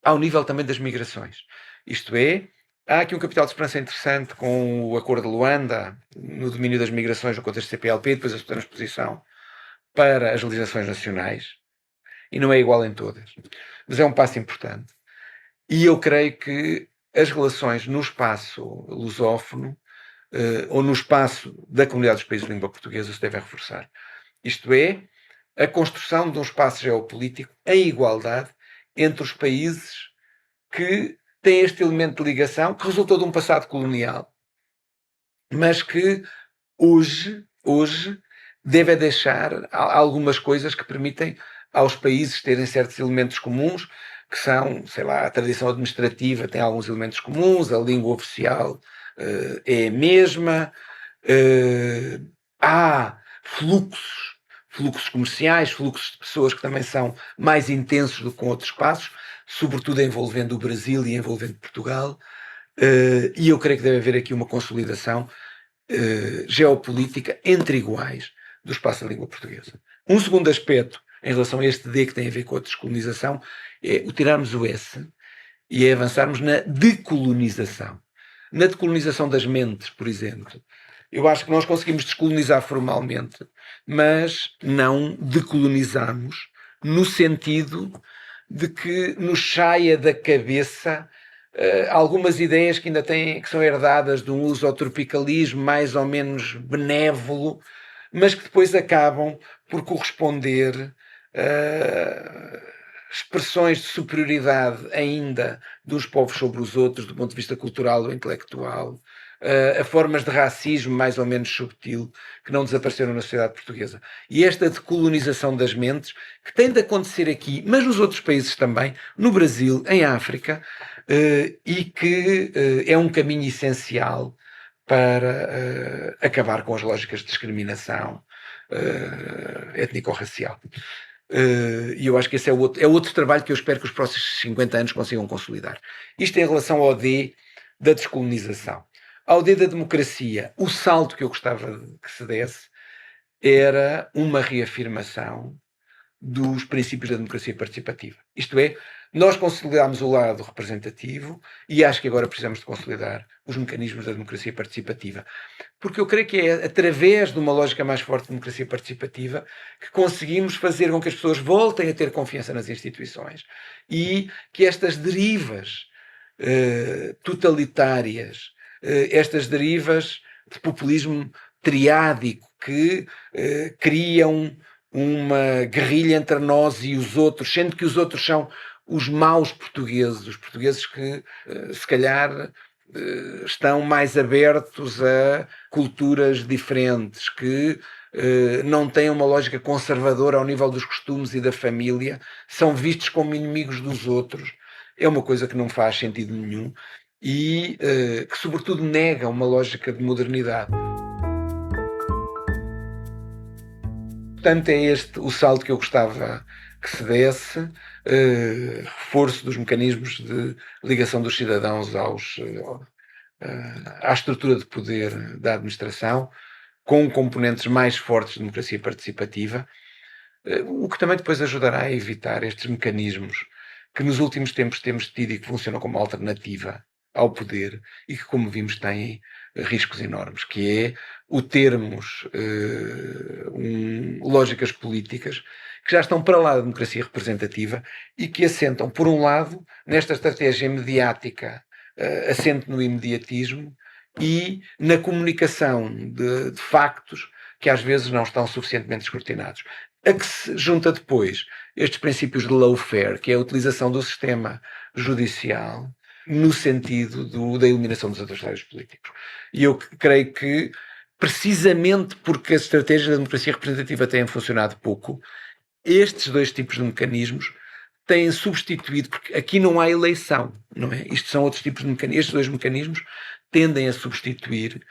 ao nível também das migrações. Isto é, há aqui um capital de esperança interessante com o Acordo de Luanda, no domínio das migrações no contexto do CPLP, depois a sua transposição para as legislações nacionais, e não é igual em todas, mas é um passo importante. E eu creio que as relações no espaço lusófono, ou no espaço da comunidade dos países de língua portuguesa, se devem reforçar. Isto é, a construção de um espaço geopolítico em igualdade entre os países que têm este elemento de ligação que resultou de um passado colonial, mas que hoje deve deixar algumas coisas que permitem aos países terem certos elementos comuns, que são, sei lá, a tradição administrativa tem alguns elementos comuns, a língua oficial é a mesma, há fluxos comerciais, fluxos de pessoas que também são mais intensos do que com outros espaços, sobretudo envolvendo o Brasil e envolvendo Portugal, e eu creio que deve haver aqui uma consolidação geopolítica entre iguais do espaço da língua portuguesa. Um segundo aspecto em relação a este D que tem a ver com a descolonização é o tirarmos o S e é avançarmos na decolonização. Na decolonização das mentes, por exemplo. Eu acho que nós conseguimos descolonizar formalmente, mas não decolonizamos no sentido de que nos saia da cabeça algumas ideias que ainda têm, que são herdadas de um lusotropicalismo mais ou menos benévolo, mas que depois acabam por corresponder a expressões de superioridade ainda dos povos sobre os outros, do ponto de vista cultural ou intelectual, a formas de racismo mais ou menos subtil que não desapareceram na sociedade portuguesa. E esta decolonização das mentes, que tem de acontecer aqui, mas nos outros países também, no Brasil, em África, e que é um caminho essencial para acabar com as lógicas de discriminação étnico-racial. E eu acho que esse é outro trabalho que eu espero que os próximos 50 anos consigam consolidar. Isto em relação ao D da descolonização. Ao D da democracia, o salto que eu gostava que se desse era uma reafirmação dos princípios da democracia participativa. Isto é, nós consolidámos o lado representativo e acho que agora precisamos de consolidar os mecanismos da democracia participativa. Porque eu creio que é através de uma lógica mais forte de democracia participativa que conseguimos fazer com que as pessoas voltem a ter confiança nas instituições e que estas derivas totalitárias, estas derivas de populismo triádico que criam uma guerrilha entre nós e os outros, sendo que os outros são os maus portugueses, os portugueses que se calhar estão mais abertos a culturas diferentes, que não têm uma lógica conservadora ao nível dos costumes e da família, são vistos como inimigos dos outros. É uma coisa que não faz sentido nenhum e que sobretudo nega uma lógica de modernidade. Portanto, é este o salto que eu gostava que se desse, reforço dos mecanismos de ligação dos cidadãos à estrutura de poder da administração, com componentes mais fortes de democracia participativa, o que também depois ajudará a evitar estes mecanismos que nos últimos tempos temos tido e que funcionam como alternativa ao poder e que, como vimos, têm riscos enormes, que é o termos lógicas políticas que já estão para lá da democracia representativa e que assentam, por um lado, nesta estratégia mediática assente no imediatismo e na comunicação de factos que às vezes não estão suficientemente escrutinados. A que se junta depois estes princípios de lawfare, que é a utilização do sistema judicial no sentido da eliminação dos adversários políticos. E eu creio que, precisamente porque as estratégias da democracia representativa têm funcionado pouco, estes dois tipos de mecanismos têm substituído, porque aqui não há eleição, não é? Isto são outros tipos de mecanismos. Estes dois mecanismos tendem a substituir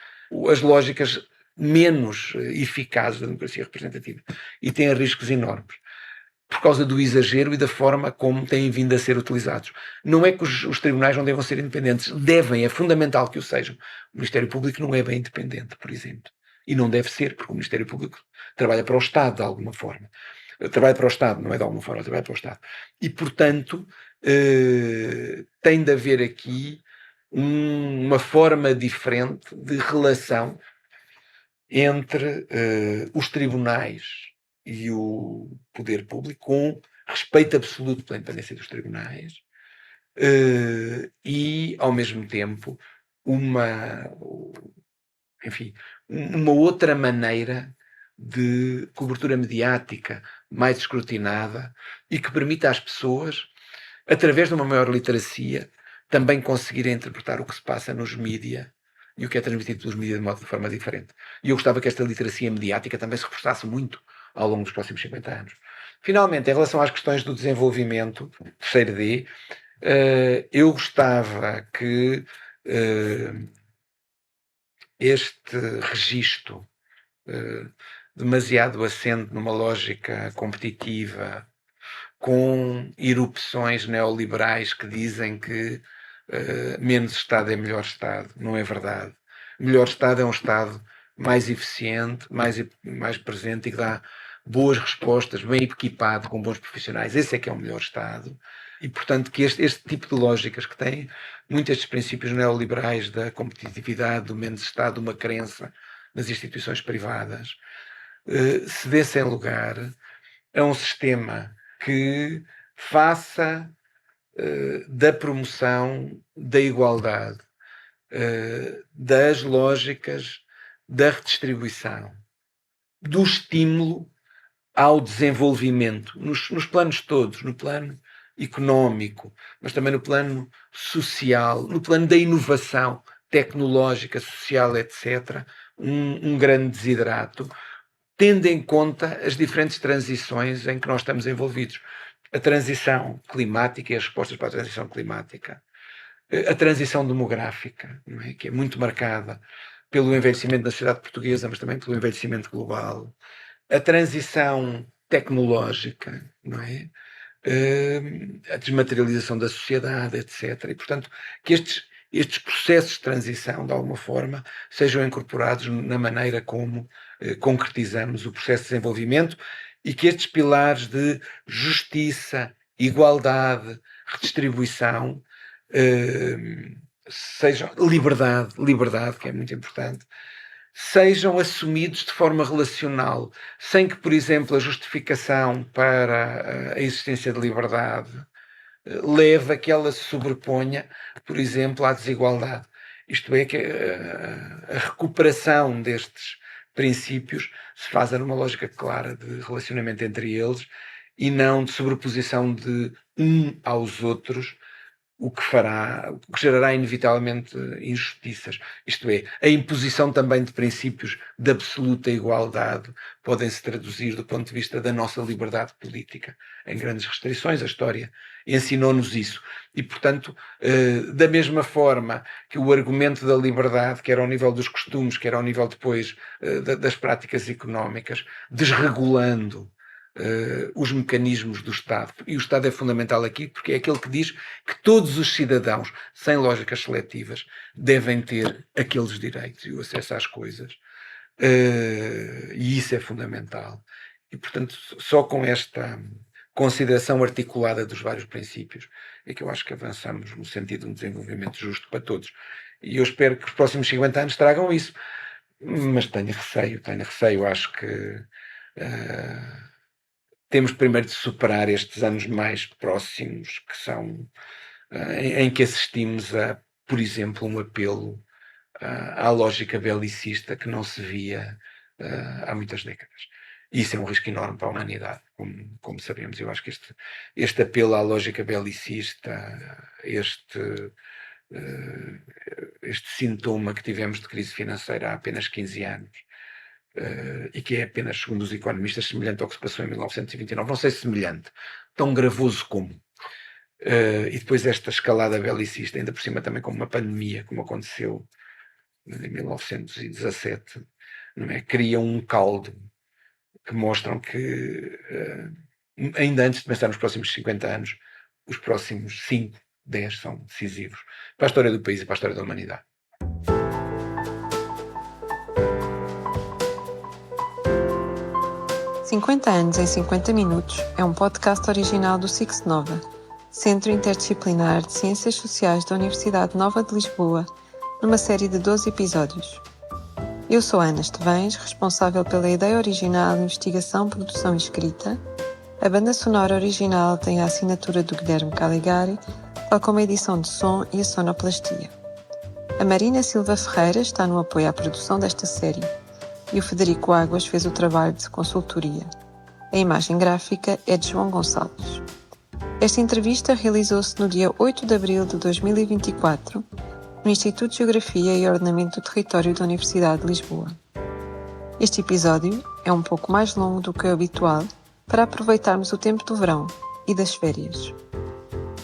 as lógicas menos eficazes da democracia representativa e têm riscos enormes por causa do exagero e da forma como têm vindo a ser utilizados. Não é que os tribunais não devam ser independentes. Devem, é fundamental que o sejam. O Ministério Público não é bem independente, por exemplo. E não deve ser, porque o Ministério Público trabalha para o Estado, de alguma forma. trabalho para o Estado, não é de alguma forma, trabalho para o Estado. E, portanto, tem de haver aqui uma forma diferente de relação entre os tribunais e o poder público, com respeito absoluto pela independência dos tribunais, e, ao mesmo tempo, enfim, uma outra maneira de cobertura mediática mais escrutinada e que permita às pessoas, através de uma maior literacia, também conseguirem interpretar o que se passa nos mídia e o que é transmitido pelos mídias de forma diferente. E eu gostava que esta literacia mediática também se reforçasse muito ao longo dos próximos 50 anos. Finalmente, em relação às questões do desenvolvimento, terceiro D, eu gostava que este registro demasiado assente numa lógica competitiva, com erupções neoliberais que dizem que menos Estado é melhor Estado. Não é verdade. Melhor Estado é um Estado mais eficiente, mais presente e que dá boas respostas, bem equipado, com bons profissionais. Esse é que é o melhor Estado. E, portanto, que este tipo de lógicas que têm muitos destes princípios neoliberais da competitividade, do menos Estado, uma crença nas instituições privadas, se dessem lugar a um sistema que faça da promoção da igualdade, das lógicas da redistribuição, do estímulo ao desenvolvimento, nos planos todos, no plano económico, mas também no plano social, no plano da inovação tecnológica, social, etc., um grande desiderato, tendo em conta as diferentes transições em que nós estamos envolvidos. A transição climática e as respostas para a transição climática. A transição demográfica, não é? Que é muito marcada pelo envelhecimento da sociedade portuguesa, mas também pelo envelhecimento global. A transição tecnológica, não é? A desmaterialização da sociedade, etc. E, portanto, que estes processos de transição, de alguma forma, sejam incorporados na maneira como concretizamos o processo de desenvolvimento e que estes pilares de justiça, igualdade, redistribuição, sejam liberdade, que é muito importante, sejam assumidos de forma relacional, sem que, por exemplo, a justificação para a existência de liberdade leve a que ela se sobreponha, por exemplo, à desigualdade. Isto é, que a recuperação destes princípios se faz numa lógica clara de relacionamento entre eles e não de sobreposição de aos outros, o que gerará inevitavelmente injustiças. Isto é, a imposição também de princípios de absoluta igualdade podem se traduzir do ponto de vista da nossa liberdade política em grandes restrições. A história ensinou-nos isso. E, portanto, da mesma forma que o argumento da liberdade, quer ao nível dos costumes, quer ao nível depois das práticas económicas, desregulando os mecanismos do Estado. E o Estado é fundamental aqui porque é aquele que diz que todos os cidadãos, sem lógicas seletivas, devem ter aqueles direitos e o acesso às coisas. E isso é fundamental. E, portanto, só com esta consideração articulada dos vários princípios é que eu acho que avançamos no sentido de um desenvolvimento justo para todos. E eu espero que os próximos 50 anos tragam isso. Mas tenho receio. Acho que temos primeiro de superar estes anos mais próximos, que são em que assistimos a, por exemplo, um apelo à lógica belicista que não se via há muitas décadas. E isso é um risco enorme para a humanidade, como sabemos. Eu acho que este apelo à lógica belicista, este sintoma que tivemos de crise financeira há apenas 15 anos, e que é apenas, segundo os economistas, semelhante ao que se passou em 1929, não sei se semelhante, tão gravoso como. E depois esta escalada belicista, ainda por cima também com uma pandemia, como aconteceu em 1917, não é? Cria um caldo que mostram que, ainda antes de pensar nos próximos 50 anos, os próximos 5, 10 são decisivos para a história do país e para a história da humanidade. 50 anos em 50 minutos é um podcast original do Six Nova, Centro Interdisciplinar de Ciências Sociais da Universidade Nova de Lisboa, numa série de 12 episódios. Eu sou Ana Estevães, responsável pela ideia original, investigação, produção e escrita. A banda sonora original tem a assinatura do Guilherme Caligari, tal como a edição de som e a sonoplastia. A Marina Silva Ferreira está no apoio à produção desta série e o Federico Águas fez o trabalho de consultoria. A imagem gráfica é de João Gonçalves. Esta entrevista realizou-se no dia 8 de abril de 2024, no Instituto de Geografia e Ordenamento do Território da Universidade de Lisboa. Este episódio é um pouco mais longo do que o habitual para aproveitarmos o tempo do verão e das férias.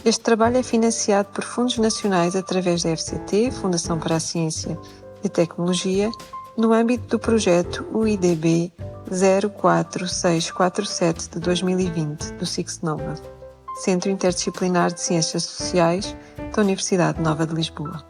Este trabalho é financiado por fundos nacionais através da FCT, Fundação para a Ciência e Tecnologia, no âmbito do projeto UIDB 04647 de 2020 do Six Nova, Centro Interdisciplinar de Ciências Sociais da Universidade Nova de Lisboa.